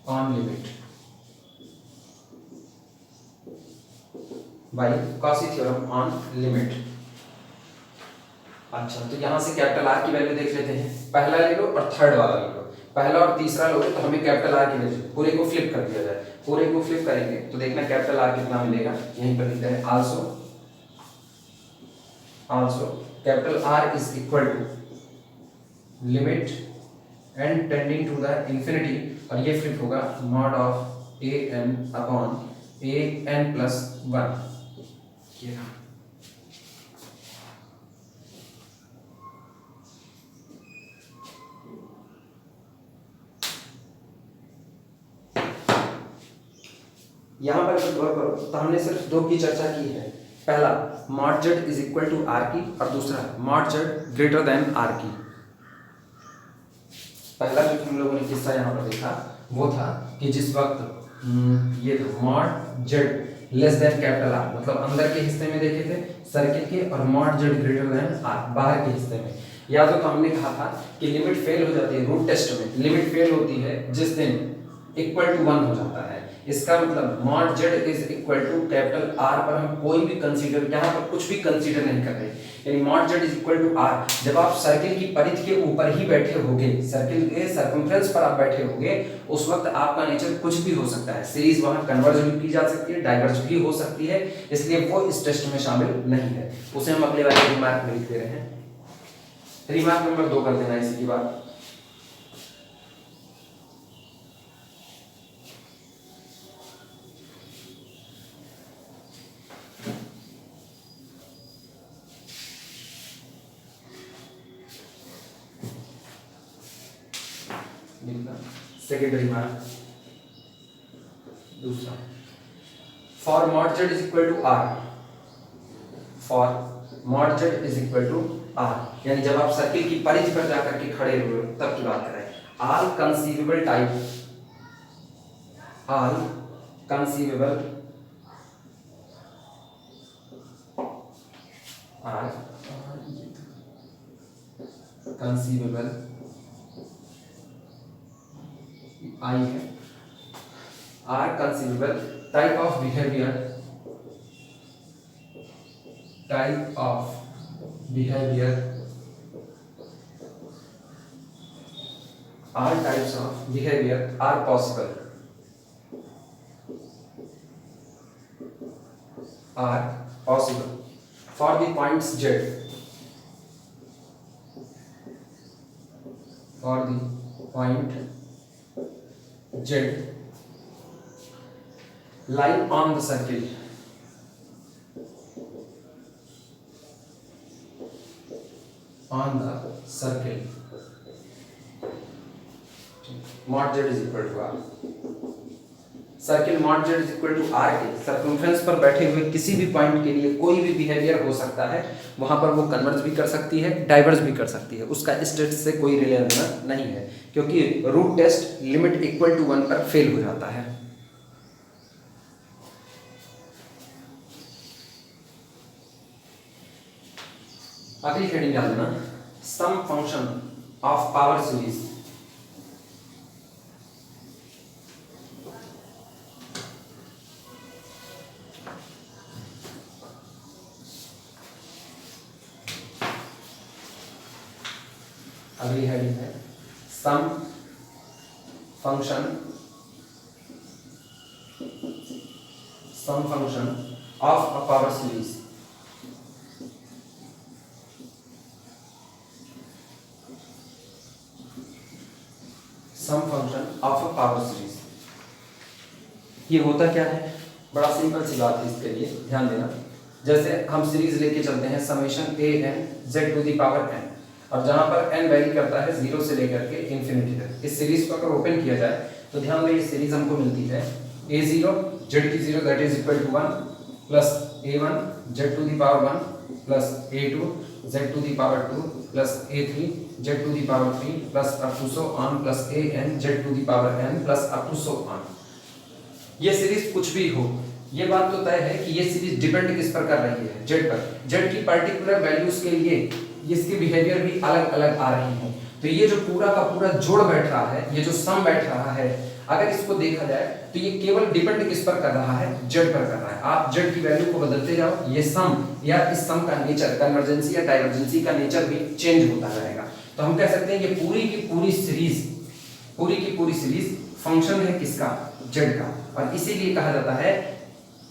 on limit, by Cauchy theorem on limit. अच्छा, तो यहां से कैपिटल आर की वैल्यू देख लेते हैं, पहला ले लो और थर्ड वाला ले लो। पहला और तीसरा लोगे तो हमें कैपिटल आर की वैल्यू, पूरे को फ्लिप कर दिया जाए, पूरे को फ्लिप करेंगे तो देखना कैपिटल आर कितना मिलेगा, यहीं पर लिखते हैं also capital R is equal to limit n tending to the infinity, और ये फ्लिप होगा mod of a n upon a n plus 1। ये यहां पर अगर गौर करो तो हमने सिर्फ दो की चर्चा की है, पहला mod Z is equal to R की और दूसरा mod Z greater than R की। पहला जो हम लोगों ने किस्सा यहाँ पर देखा वो था कि जिस वक्त ये mod z less than capital are, मतलब अंदर के हिस्से में देखे थे सर्किल के, और mod Z greater than R बाहर के हिस्से में। याद हो तो हमने कहा था कि लिमिट फेल हो जाती है रूट टेस्ट में, लिमिट फेल होती है जिस दिन इक्वल टू 1 हो जाता है। इसका मतलब mod Z is equal to capital R पर हम कोई भी कंसीडर, यहाँ पर कुछ भी कंसीडर नहीं कर रहे, यानी mod Z is equal to R. जब आप सर्किल की परिधि के ऊपर ही बैठे होगे, सर्किल के सर्कमफ्रेंस पर आप बैठे होगे, उस वक्त आपका नेचर कुछ भी हो सकता है। सीरीज वहां कन्वर्ज भी की जा सकती है, डाइवर्ज भी हो सकती है, इसलिए वो इस टेस्ट में शामिल नहीं है। उसे हम अगले वाले रिमार्क में लिख दे रहे हैं। रिमार्क नंबर 2 कर देना इसी की बात। सेकेंड रिमार्क दूसरा, for mod Z is equal to R, for mod Z is equal to R, यानी जब आप सर्किल की परिधि पर जाकर के खड़े हुए तब की बात करें। All conceivable type, all conceivable, all conceivable, आई है, are conceivable type of behaviour, type of behaviour, all types of behavior are possible, are possible for the points z, for the point z lying on the circle, on the circle, mod Z is equal to R. Circle mod Z is equal to R के circumference पर बैठे हुए किसी भी point के लिए कोई भी बिहेवियर हो सकता है, वहां पर वो कन्वर्ज भी कर सकती है, डाइवर्ज भी कर सकती है, उसका इस टेस्ट से कोई रिलेशन नहीं है, क्योंकि root test limit equal to 1 पर फेल हो जाता है। अगली हेडिंग डाल देना, sum function of power series, अगली हेडिंग है sum function, sum function of a power series, sum function of a power series. ये होता क्या है, बड़ा सिंपल सी बात है, इसके लिए ध्यान देना। जैसे हम सीरीज लेके चलते हैं summation A N Z to the power N, और जहां पर n वैरी करता है 0 से लेकर के इन्फिनिटी तक। इस सीरीज को अगर ओपन किया जाए तो ध्यान दें, ये सीरीज हमको मिलती है a0 z की 0 that is equal to 1 plus a1 z to the power 1 plus a2 z to the power 2 plus a3 z to the power 3 plus up to so on plus an z to the power n plus up to so on. ये series कुछ भी हो, ये बात तो तय है कि ये सीरीज डिपेंड किस पर कर रही है, z पर। z की पर्टिकुलर वैल्यूज के लिए इसके बिहेवियर भी अलग अलग आ रही हैं। तो ये जो पूरा का पूरा जोड़ बैठ रहा है, ये जो सम बैठ रहा है, अगर इसको देखा जाए तो ये केवल डिपेंड किस पर कर रहा है, z पर कर रहा है। आप z की वैल्यू को बदलते जाओ, ये सम या इस सम का नेचर, कन्वर्जेंसी या डाइवर्जेंसी का नेचर भी चेंज होता जाएगा। तो हम कह सकते हैं ये पूरी की पूरी सीरीज फंक्शन है किसका, z का, और इसीलिए कहा जाता है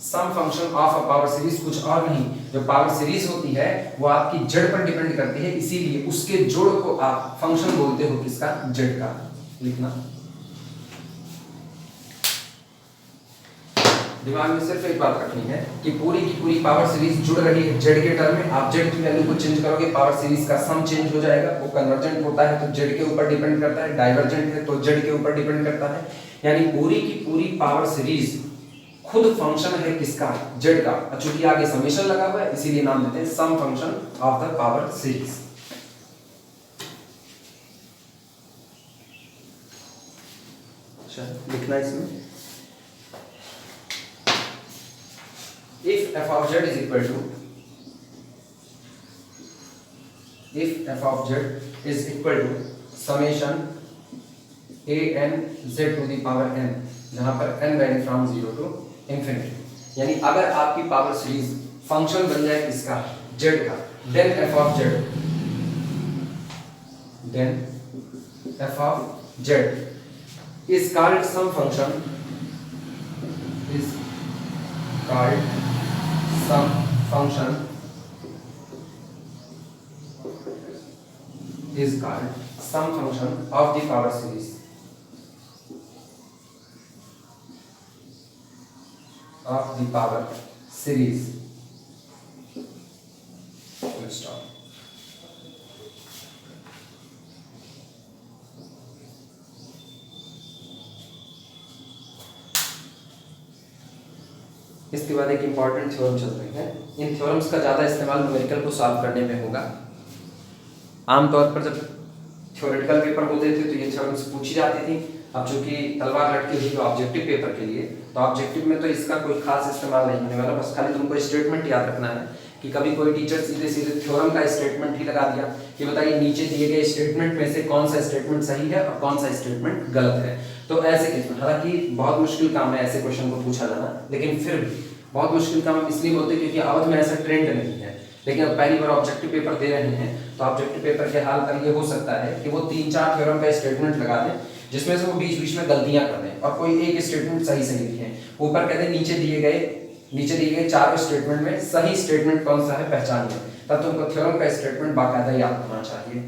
sum function of a power series. कुछ और नहीं, जो पावर सीरीज होती है वो आपकी z पर डिपेंड करती है, इसीलिए उसके जोड़ को आप फंक्शन बोलते हो किसका, z का। लिखना दिमाग में सिर्फ एक बात रखनी है कि पूरी की पूरी पावर सीरीज जुड़ रही है z के टर्म में। आप z की वैल्यू को चेंज करोगे, पावर सीरीज का सम चेंज हो जाएगा। वो कन्वर्जेंट होता है तो z के ऊपर डिपेंड करता है, डाइवर्जेंट है तो z के ऊपर डिपेंड करता है। यानी पूरी की पूरी पावर सीरीज खुद फंक्शन है किसका, z का। चूंकि आगे समेशन लगा हुआ है इसीलिए नाम देते हैं sum function of the power series. अच्छा लिखना इसमें, if f of z is equal to, if f of z is equal to summation A N Z to the power N, जहां पर N vary from 0 to infinity. यानी अगर आपकी power series function बन जाए इसका जेड का, then F of Z, then F of Z is called sum function, is called sum function, is called some function of the power series, of the power series. Let's start. इसके बाद एक important theorem चल रही है। इन theorems का ज़्यादा इस्तेमाल numerical को सॉल्व करने में होगा। आमतौर पर जब थ्योरेटिकल पेपर होते थे तो ये थ्योरम्स पूछी जाती थी। अब चूंकि तलवार लटकी हुई ऑब्जेक्टिव पेपर के लिए, तो ऑब्जेक्टिव में तो इसका कोई खास इस्तेमाल नहीं होने वाला। बस खाली तुमको स्टेटमेंट याद रखना है कि कभी कोई टीचर सीधे सीधे थ्योरम का स्टेटमेंट ही लगा दिया कि बताइए नीचे दिए गए स्टेटमेंट में से कौन सा स्टेटमेंट सही है और कौन सा स्टेटमेंट गलत है। तो ऐसे केस में, हालांकि बहुत मुश्किल काम है ऐसे क्वेश्चन को पूछा जाना, लेकिन फिर भी बहुत मुश्किल काम इसलिए होते क्योंकि अवध में ऐसा ट्रेंड नहीं है। लेकिन अब पहली बार ऑब्जेक्टिव पेपर दे रहे हैं तो ऑब्जेक्टिव पेपर के हाल पर ये हो सकता है कि वो 3-4 थ्योरम का स्टेटमेंट लगा दें जिसमें से वो बीच बीच में गलतियां कर दें और कोई एक स्टेटमेंट सही सही लिखें। ऊपर कहते हैं नीचे दिए गए 4 स्टेटमेंट में सही स्टेटमेंट कौन सा है पहचानिए। तब तुमको थ्योरम का स्टेटमेंट बाकायदा याद होना चाहिए।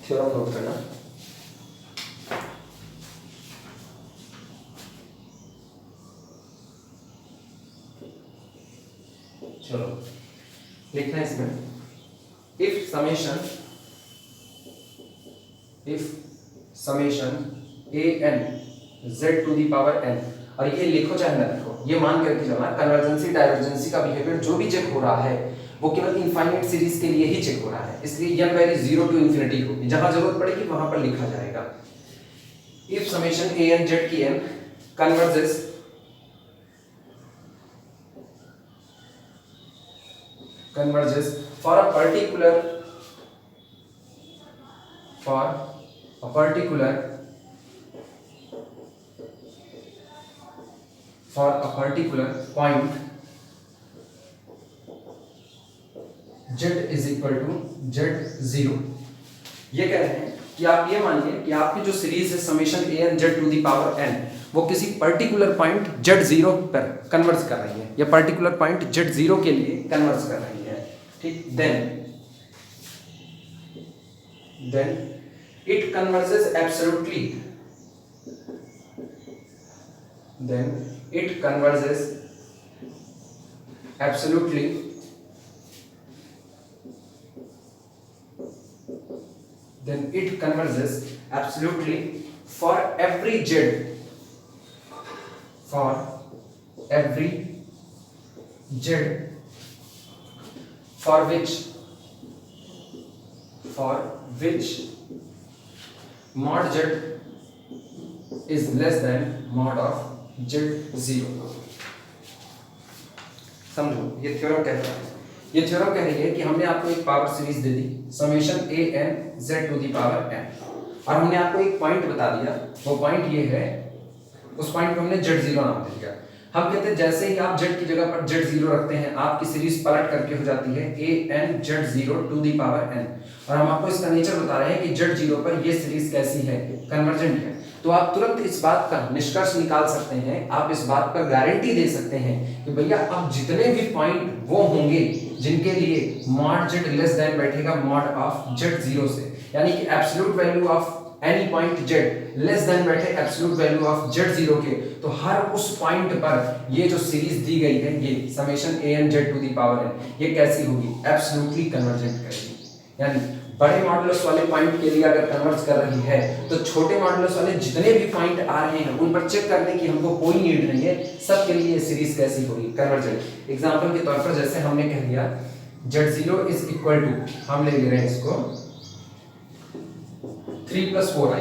थ्योरम नोट करना। चलो लिखना है इसमें, if summation A N Z to the power N, और ये लिखो चाहे ना लिखो, ये मान करके चलना कन्वर्जेंसी डाइवर्जेंसी का बिहेवियर जो भी चेक हो रहा है वो केवल इनफाइनाइट सीरीज के लिए ही चेक हो रहा है। इसलिए n वैल्यू 0 टू इंफिनिटी होगी, जहां जरूरत पड़ेगी वहां पर लिखा जाएगा। If summation A N Z की n converges for a particular point z is equal to z0। ये कह रहे हैं कि आप ये मानिए कि आपकी जो सीरीज है summation A N Z to the power N वो किसी पर्टिकुलर पॉइंट z0 पर कन्वर्ज कर रही है या पर्टिकुलर पॉइंट z0 के लिए कन्वर्ज कर रही है, ठीक। Then it converges absolutely, for every z for which mod z is less than mod of z0। समझो ये थ्योरम कह रहा है, ये थ्योरम कह रही है कि हमने आपको एक पावर सीरीज दे दी summation A N Z to the power N, और हमने आपको एक पॉइंट बता दिया, वो पॉइंट ये है, उस पॉइंट को हमने z0 नाम दे दिया। हम कहते हैं जैसे ही आप z की जगह पर z0 रखते हैं आपकी सीरीज पलट करके हो जाती है a n z0 to the power n, और हम आपको इसका नेचर बता रहे हैं कि z0 पर ये सीरीज कैसी है, कन्वर्जेंट है। तो आप तुरंत इस बात का निष्कर्ष निकाल सकते हैं, आप इस बात पर गारंटी दे सकते हैं कि भैया अब जितने भी पॉइंट वो होंगे जिनके लिए मॉड z लेस देन बैठेगा मॉड ऑफ z0 से, यानी कि absolute value of any point z less than बैठे एब्सोल्यूट वैल्यू ऑफ z0 के, तो हर उस पॉइंट पर ये जो सीरीज दी गई है ये summation A N Z to the power n ये कैसी होगी, एब्सोल्युटली कन्वर्जेंट करेगी। यानी बड़े मॉडुलस वाले पॉइंट के लिए अगर कन्वर्ज कर रही है तो छोटे मॉडुलस वाले जितने भी पॉइंट आ रहे हैं उन पर चेक करने की हमको कोई नीड नहीं है, सबके लिए ये सीरीज कैसी होगी, कन्वर्जेंट। एग्जांपल के तौर पर जैसे हमने कह दिया z0 इज इक्वल टू, हम ले रहे हैं इसको 3+4i,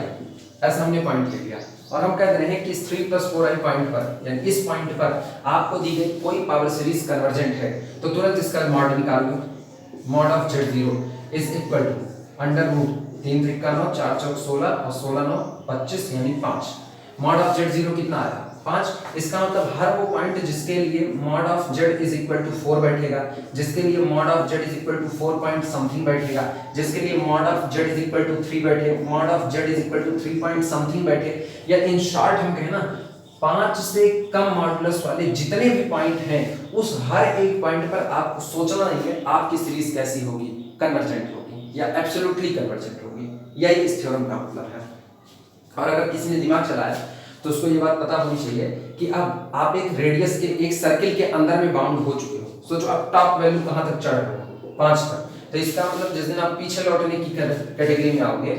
ऐसा हमने पॉइंट ले लिया और हम कह रहे हैं कि इस 3+4i पॉइंट पर यानी इस पॉइंट पर आपको दी गई कोई पावर सीरीज कन्वर्जेंट है तो तुरंत इसका मॉड निकाल लो। Mod of Z0 is equal to under root 3 त्रिका 9 4 चौक 16 और 16 9 25 यानी 5। मॉड ऑफ Z0 कितना आया 5। इसका मतलब हर वो पॉइंट जिसके लिए mod of Z is equal to 4 बैठेगा, जिसके लिए mod of Z is equal to 4 point something बैठेगा, जिसके लिए mod of Z is equal to 3 बैठे, mod of Z is equal to 3 point something बैठे, या इन शॉर्ट हम कहें ना 5 से कम मॉडुलस वाले जितने भी पॉइंट हैं उस हर एक पॉइंट पर आपको सोचना नहीं है आपकी सीरीज कैसी होगी, कन्वर्जेंट होगी या एब्सोल्युटली कन्वर्जेंट होगी। यही इस थ्योरम का मतलब है। और अगर किसी ने दिमाग चलाया तो उसको ये बात पता होनी चाहिए कि अब आप एक रेडियस के एक सर्किल के अंदर में बाउंड हो चुके हो। सोचो आप टॉप वैल्यू कहां तक चढ़ रहे हो 5 तक, तो इसका मतलब जिस दिन आप पीछे लौटने की कैटेगरी में आओगे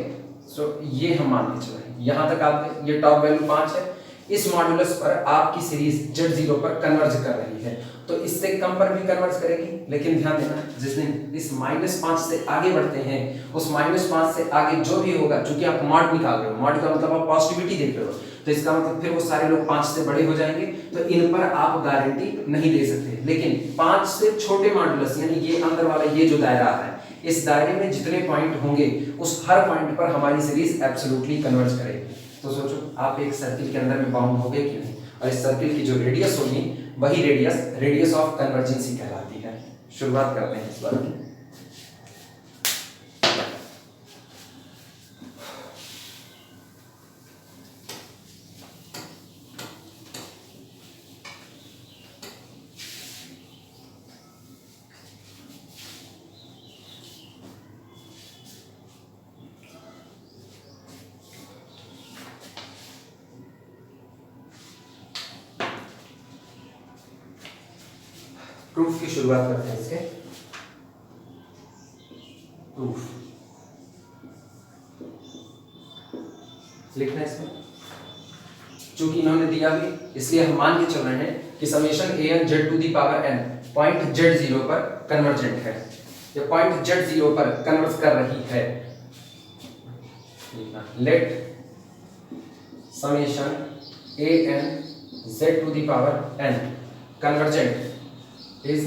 सो ये हम मान के चलें यहां तक आप ये टॉप वैल्यू 5 है, इस मॉड्यूलस पर आपकी सीरीज Z0 पर कन्वर्ज कर रही है तो इससे कम पर भी कन्वर्ज करेगी। लेकिन ध्यान देना जिस दिन इस -5 से आगे बढ़ते हैं उस -5 से आगे जो भी होगा, चूंकि आप मॉड निकाल रहे हो, मॉड का मतलब आप पॉजिटिविटी देख रहे हो, तो इसका मतलब फिर वो सारे लोग 5 से बड़े हो जाएंगे तो इन पर आप गारंटी नहीं दे सकते। लेकिन 5 से छोटे मॉड्यूलस यानी ये अंदर वाला ये जो दायरा है इस दायरे में जितने पॉइंट होंगे उस हर पॉइंट पर हमारी सीरीज एब्सोल्युटली कन्वर्ज करेगी। तो सोचो आप एक सर्किल के अंदर में बाउंड हो गए कि नहीं, और इस सर्किल की जो रेडियस होगी वही रेडियस ऑफ कन्वर्जेंसी कहलाती है। शुरुआत करते हैं इस बार की। प्रूफ की शुरुआत करते हैं इसके। प्रूफ लिखना है इसमें, चूंकि इन्होंने दिया भी इसलिए हम मान के चल रहे हैं कि summation an z to the power n point Z0 पर कन्वर्जेंट है, ये पॉइंट Z0 पर कन्वर्ज कर रही है। Let summation an z to the power n convergent is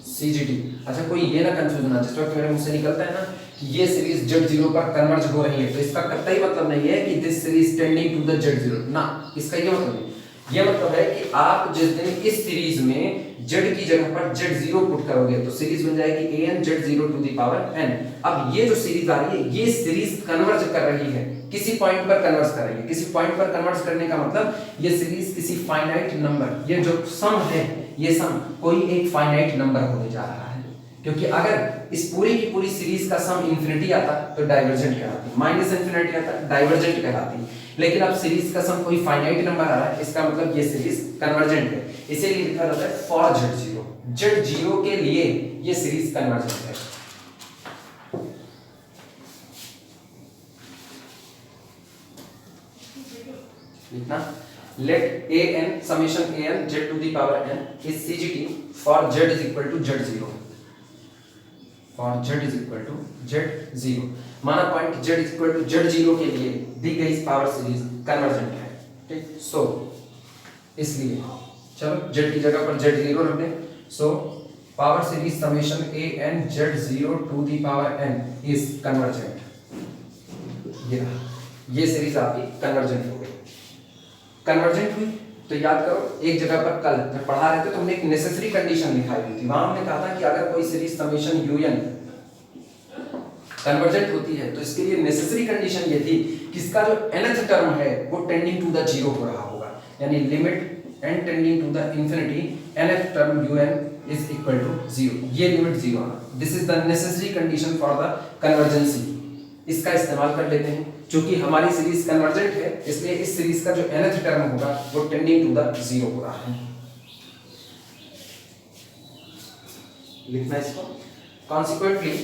CGT। अच्छा कोई ये ना कंफ्यूजन ना, जिस वक्त मेरे मुंह से निकलता है ना कि ये सीरीज Z0 पर कन्वर्ज हो रही है तो इसका कतई मतलब नहीं है कि this series tending to the Z0 ना, इसका ये मतलब नहीं। ये मतलब है कि आप जिस दिन इस सीरीज में Z की जगह पर Z0 पुट करोगे तो सीरीज बन जाएगी an Z0 to the power n। अब ये जो सीरीज आ रही है ये सीरीज कन्वर्ज कर रही है, किसी पॉइंट पर कन्वर्ज कर रही है। किसी पॉइंट पर कन्वर्ज करने का मतलब ये सीरीज किसी फाइनाइट नंबर, ये जो सम है ये सम कोई एक फाइनाइट नंबर होने जा रहा है, क्योंकि अगर इस पूरी की पूरी सीरीज का सम इंफिनिटी आता तो डाइवर्जेंट कहलाती, माइनस इंफिनिटी आता डाइवर्जेंट कहलाती। लेकिन अब सीरीज का सम कोई फाइनाइट नंबर आ रहा है, इसका मतलब ये सीरीज कन्वर्जेंट है, इसीलिए लिखा जाता है फॉर Z0। Z0 के लिए ये सीरीज कन्वर्जेंट है। लिखना let an summation an z to the power n is CGT for z is equal to Z0, for z is equal to Z0। माना point z is equal to Z0 के लिए दी गई power series convergent है, ठीक। सो इसलिए चलो z की जगह पर Z0 रख दें। So power series summation an Z0 to the power n is convergent. ये सीरीज आपकी कन्वर्जेंट हो गई। कन्वर्जेंट हुई तो याद करो एक जगह पर कल जब पढ़ा रहे थे तो हमने एक नेसेसरी कंडीशन दिखाई हुई थी, वहां हमने कहा था कि अगर कोई सीरीज समेशन un कन्वर्जेंट होती है तो इसके लिए नेसेसरी कंडीशन ये थी कि इसका जो nth टर्म है वो टेंडिंग टू द जीरो हो रहा होगा, यानी limit n tending to the infinity nth term un is equal to 0, ये लिमिट 0 आना। This is the necessary condition for the convergency. इसका इस्तेमाल कर लेते हैं, क्योंकि हमारी सीरीज कन्वर्जेंट है इसलिए इस सीरीज का जो nth टर्म होगा वो टेंडिंग टू द 0 हो रहा है। लिखना इसको consequently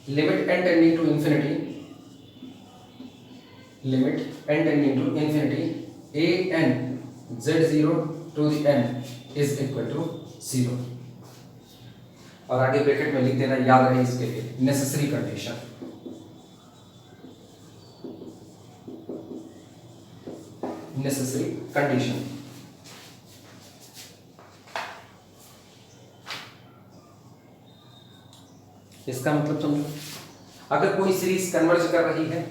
limit n tending to infinity an z0 to the n is equal to 0। और आगे ब्रैकेट में लिख देना, याद रहे इसके लिए, नेसेसरी कंडीशन। Necessary condition. इसका मतलब समझो, अगर कोई सीरीज कन्वर्ज कर रही है,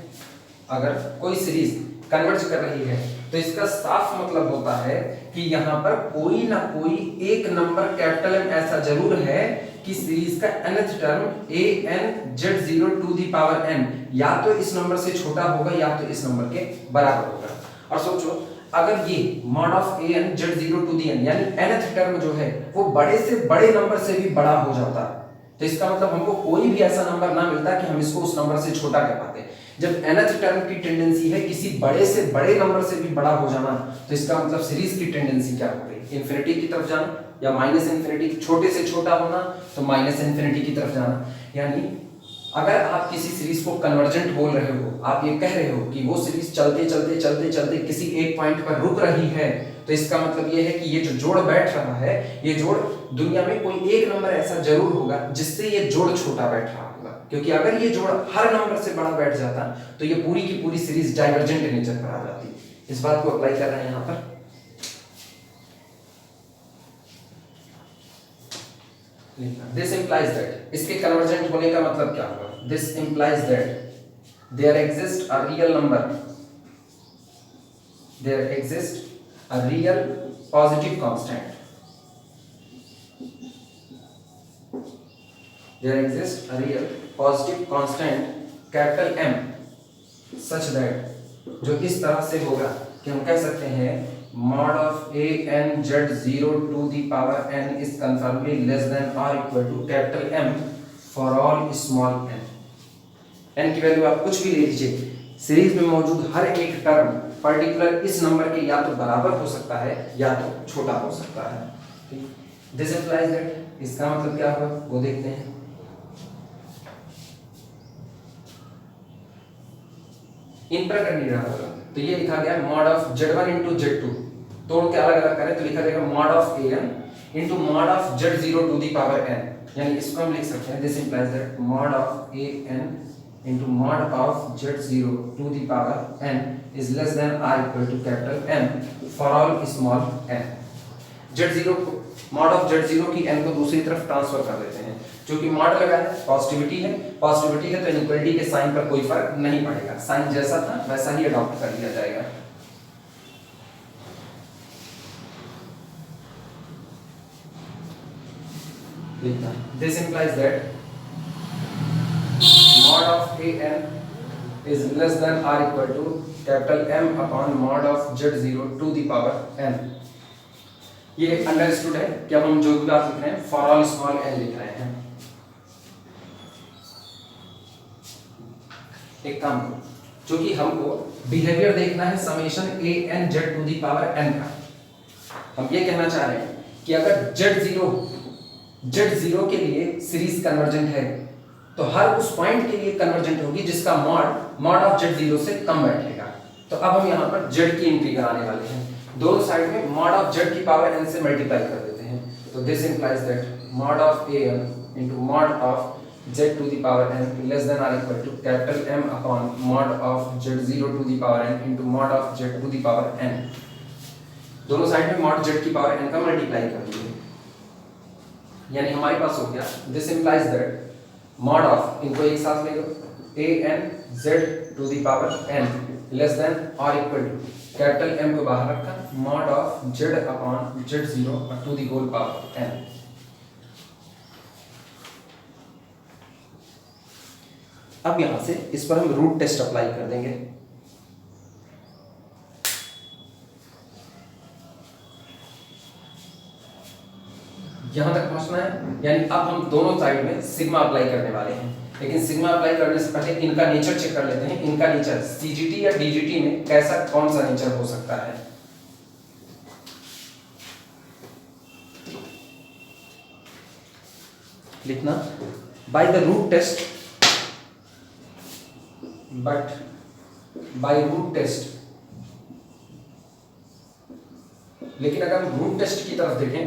अगर कोई सीरीज कन्वर्ज कर रही है तो इसका साफ मतलब होता है कि यहां पर कोई ना कोई एक नंबर कैपिटल M ऐसा जरूर है कि सीरीज का nth term an(z0 to the power n) या तो इस नंबर से छोटा होगा या तो इस नंबर के बराबर होगा। और सोचो, अगर ये mod of an(z0 to the n) यानी nth टर्म जो है वो बड़े से बड़े नंबर से भी बड़ा हो जाता, तो इसका मतलब हमको कोई भी ऐसा नंबर ना मिलता कि हम इसको उस नंबर से छोटा कर पाते। जब nth टर्म की टेंडेंसी है किसी बड़े से बड़े नंबर से भी बड़ा हो जाना, तो इसका मतलब सीरीज की टेंडेंसी क्या हो गई, इंफिनिटी की तरफ जाना, या माइनस इंफिनिटी, छोटे से छोटा होना तो माइनस इंफिनिटी की तरफ जाना। यानी अगर आप किसी सीरीज को कन्वर्जेंट बोल रहे हो, आप ये कह रहे हो कि वो सीरीज चलते चलते चलते चलते किसी एक पॉइंट पर रुक रही है, तो इसका मतलब ये है कि ये जो जोड़ बैठ रहा है, ये जोड़ दुनिया में कोई एक नंबर ऐसा जरूर होगा जिससे ये जोड़ छोटा बैठ रहा होगा, क्योंकि अगर ये जोड़ हर नंबर से बड़ा बैठ जाता तो ये पूरी की पूरी सीरीज डाइवर्जेंट नेचर पर आ जाती। इस बात को अप्लाई कर रहे हैं यहाँ पर। दिस इंप्लाइज दैट, इसके कन्वर्जेंट होने का मतलब क्या होगा, this implies that there exist a real number, there exist a real positive constant, there exists a real positive constant capital M such that, जो इस तरह से होगा कि हम कह सकते हैं mod of an(z0 to the power n) is conformably less than or equal to capital M for all small n। n की वैल्यू आप कुछ भी ले लीजिए, सीरीज में मौजूद हर एक टर्म पर्टिकुलर इस नंबर के या तो बराबर हो सकता है या तो छोटा हो सकता है। ठीक, दिस इंप्लाइज दैट, इसका मतलब क्या हुआ वो देखते हैं। इन पर कर नहीं रहा होगा तो ये लिखा गया mod of z1 into z2, तोड़ के अलग अलग करें तो लिखा जाएगा mod of an into mod of z0 to the power n, यानी इसको हम लिख सकते हैं, this implies that mod of an into mod of z0 to the power n is less than or equal to capital M for all small n। z0 को, mod of z0 की n को दूसरी तरफ transfer कर देते हैं, क्योंकि mod लगा है, पॉजिटिविटी है, पॉजिटिविटी है तो इनइक्वालिटी के साइन पर कोई फर्क नहीं पड़ेगा, साइन जैसा था वैसा ही अडॉप्ट कर लिया जाएगा। This implies that mod of an is less than or equal to capital M upon mod of z0 to the power n। ये अंडरस्टूड है कि अब हम जो भी बात लिख रहे हैं फॉर ऑल स्मॉल n लिख रहे हैं। एक काम करो, क्योंकि हमको बिहेवियर देखना है समेशन an(z to the power n) का, हम ये कहना चाह रहे हैं कि अगर z0 के लिए सीरीज कन्वर्जेंट है तो हर उस पॉइंट के लिए कन्वर्जेंट होगी जिसका mod of z0 से कम बैठेगा। तो अब हम यहाँ पर z की एंट्री कराने वाले हैं, दोनों साइड में mod of z की पावर n से मल्टीप्लाई कर देते हैं, तो this implies that mod of an into mod of z to the power n less than or equal to capital M upon mod of z0 to the power n into mod of z to the power n। दोनों side में mod z की power n का multiply कर दीजिए, यानी हमारे पास हो गया, this implies that mod of, इनको एक साथ ले लो, an(z to the power n less than or equal to capital M को बाहर रखा, mod of z upon z0 to the whole power n। अब यहां से इस पर हम रूट टेस्ट अप्लाई कर देंगे। यहां तक पहुंचना है, यानी अब हम दोनों साइड में सिग्मा अप्लाई करने वाले हैं, लेकिन सिग्मा अप्लाई करने से पहले इनका नेचर चेक कर लेते हैं। इनका नेचर सीजीटी या डीजीटी में कैसा कौन सा नेचर हो सकता है। लिखना by the root test, but by root test लेकिन अगर हम रूट टेस्ट की तरफ देखें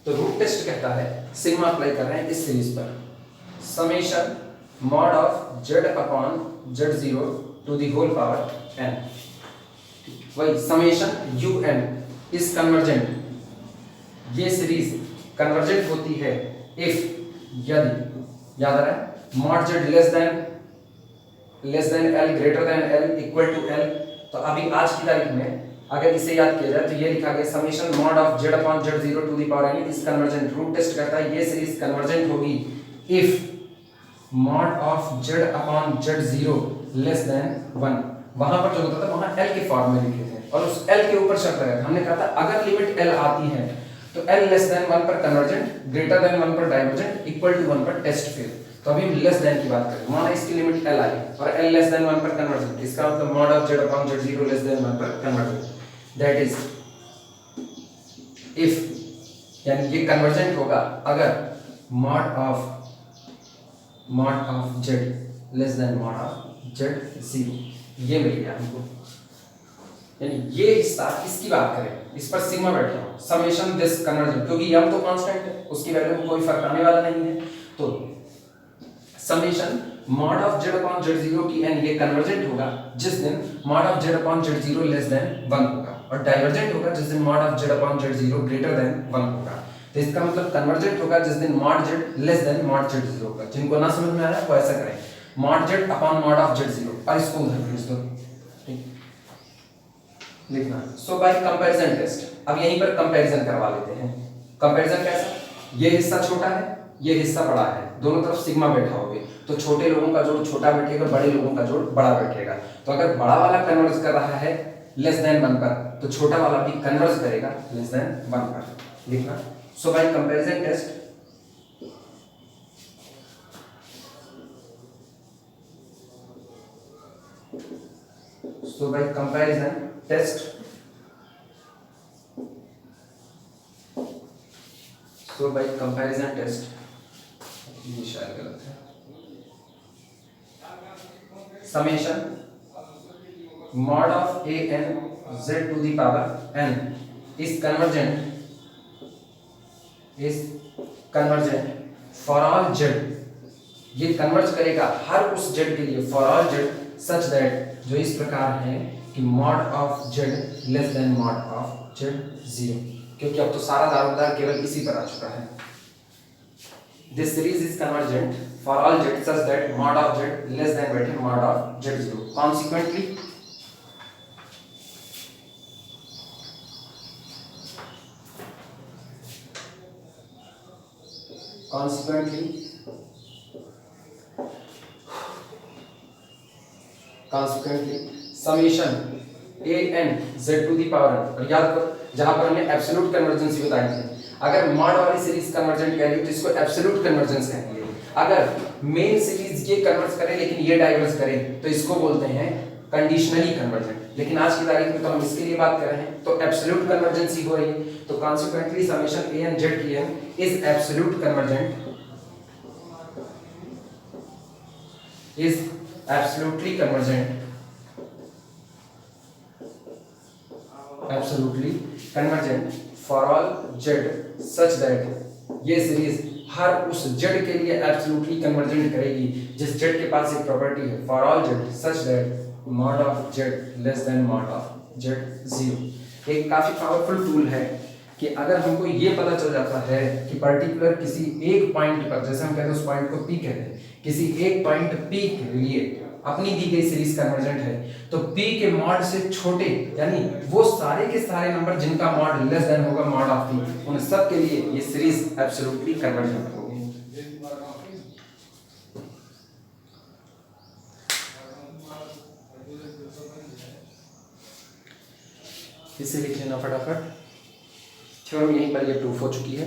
तो रूट टेस्ट कहता है सिग्मा अप्लाई कर रहे हैं इस सीरीज पर, summation mod of Z upon Z zero to the whole power n, वही summation u n is convergent, ये सीरीज कन्वर्जेंट होती है इफ, यदि याद आ रहा है mod z less than l greater than l equal to l. तो अभी आज की तारीख में अगर इसे याद किया जाए तो ये लिखा गया summation mod of Z upon Z zero to the power N is convergent. Root test करता है ये सीरीज कन्वर्जेंट होगी if mod of Z upon Z zero less than one. वहां पर जो होता था वहां एल के फॉर्म में लिखे थे और उस एल के ऊपर शर्त लगाया था, हमने कहा था अगर लिमिट एल आती है तो एल लेस देन वन पर कन्वर्जेंट, ग्रेटर देन वन पर डाइवर्जेंट, इक्वल टू वन पर टेस्ट फेल। तो अभी हम लेस देन की बात करें, माना इसकी लिमिट एल आई और एल लेस देन वन पर कन्वर्जेंट, इसका मतलब mod of Z upon Z zero less than one पर कन्वर्जेंट, दैट इज इफ, यानी ये कन्वर्जेंट होगा अगर mod of Z less than mod of Z zero, ये मिल गया हमको। यानी ये हिस्सा इसकी बात करें, इस पर सिग्मा बैठा हो, समेशन दिस कन्वर्जेंट, क्योंकि m तो कांस्टेंट है उसकी वैल्यू में कोई फर्क आने वाला नहीं है, तो summation mod of Z upon Z zero की n ये कन्वर्जेंट होगा जिस दिन mod of Z upon Z zero less than 1 होगा, और डाइवर्जेंट होगा जिस दिन mod of Z upon Z zero greater than 1 होगा। तो इसका मतलब कन्वर्जेंट होगा जिस दिन mod z less than mod Z zero होगा। जिनको ना समझ में आ रहा है वो ऐसा करें, mod z upon mod of Z zero, और इसको उधर भेज दो, ठीक लिखना। सो बाय कंपैरिजन टेस्ट, अब यहीं पर कंपैरिजन करवा लेते हैं। कंपैरिजन कैसा, ये हिस्सा छोटा है ये हिस्सा बड़ा है, दोनों तरफ सिग्मा बैठा होगे, तो छोटे लोगों का जोड़ छोटा बैठेगा, बड़े लोगों का जोड़ बड़ा बैठेगा। तो अगर बड़ा वाला कन्वर्ज कर रहा है लेस देन 1 पर तो छोटा वाला भी कन्वर्ज करेगा लेस देन 1 पर, लिखना। सो बाय कंपैरिजन टेस्ट ये शायद गलत है, summation mod of A N Z to the power N is convergent for all Z, ये कन्वर्ज करेगा हर उस जेड के लिए, for all Z such that, जो इस प्रकार है कि mod of Z less than mod of Z zero, क्योंकि अब तो सारा दारोमदार केवल इसी पर आ चुका है। This series is convergent for all Z such that mod of Z less than बैठे mod of Z zero. Consequently summation A N Z to the power N, और याद करो जहां पर हमने एब्सोल्यूट कन्वर्जेंस बताई थी, अगर मॉड वाली सीरीज कन्वर्जेंट कह रही है तो इसको एब्सोल्यूट कन्वर्जेंस कहेंगे। अगर मेन सीरीज ये कन्वर्ज करे लेकिन ये डाइवर्ज करे तो इसको बोलते हैं कंडीशनली कन्वर्जेंट। लेकिन आज की तारीख में तो हम इसके लिए बात कर रहे हैं तो एब्सोल्यूट कन्वर्जेंस ही हो रही है, तो consequently summation A N Z T N is absolute convergent, is absolutely convergent, absolutely convergent for all z such that ये सीरीज हर उस z के लिए absolutely convergent करेगी जिस z के पास एक प्रॉपर्टी है for all z such that mod of z less than mod of z zero। एक काफी पावरफुल टूल है कि अगर हमको ये पता चल जाता है कि पर्टिकुलर किसी एक पॉइंट पर, जैसे हम कहते हैं उस पॉइंट को p कहते हैं, किसी एक पॉइंट p के लिए अपनी दी गई सीरीज कन्वर्जेंट है तो p के मॉड से छोटे, यानी वो सारे के सारे नंबर जिनका मॉड लेस देन होगा मॉड ऑफ p, उन सब के लिए ये सीरीज एब्सोल्युटली कन्वर्जेंट होगी। इसे लिख लेना फटाफट, थ्योरम यहीं पर ये प्रूफ हो चुकी है।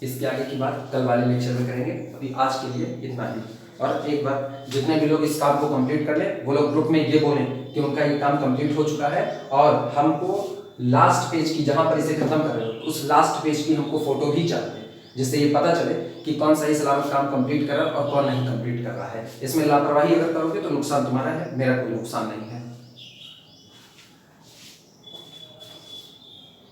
इसके आगे की बात कल वाले लेक्चर में करेंगे, अभी आज के लिए इतना ही। और एक बार जितने भी लोग इस काम को कंप्लीट कर लें वो लोग ग्रुप में ये बोलें कि उनका ये काम कंप्लीट हो चुका है और हमको लास्ट पेज की, जहां पर इसे खत्म कर रहे हो उस लास्ट पेज की हमको फोटो भी चाहिए। जिससे ये पता चले कि कौन सही सलामत काम कंप्लीट कर रहा है और कौन नहीं कंप्लीट कर रहा है। इसमें लापरवाही अगर करोगे तो नुकसान तुम्हारा है, मेरा कोई नुकसान नहीं है।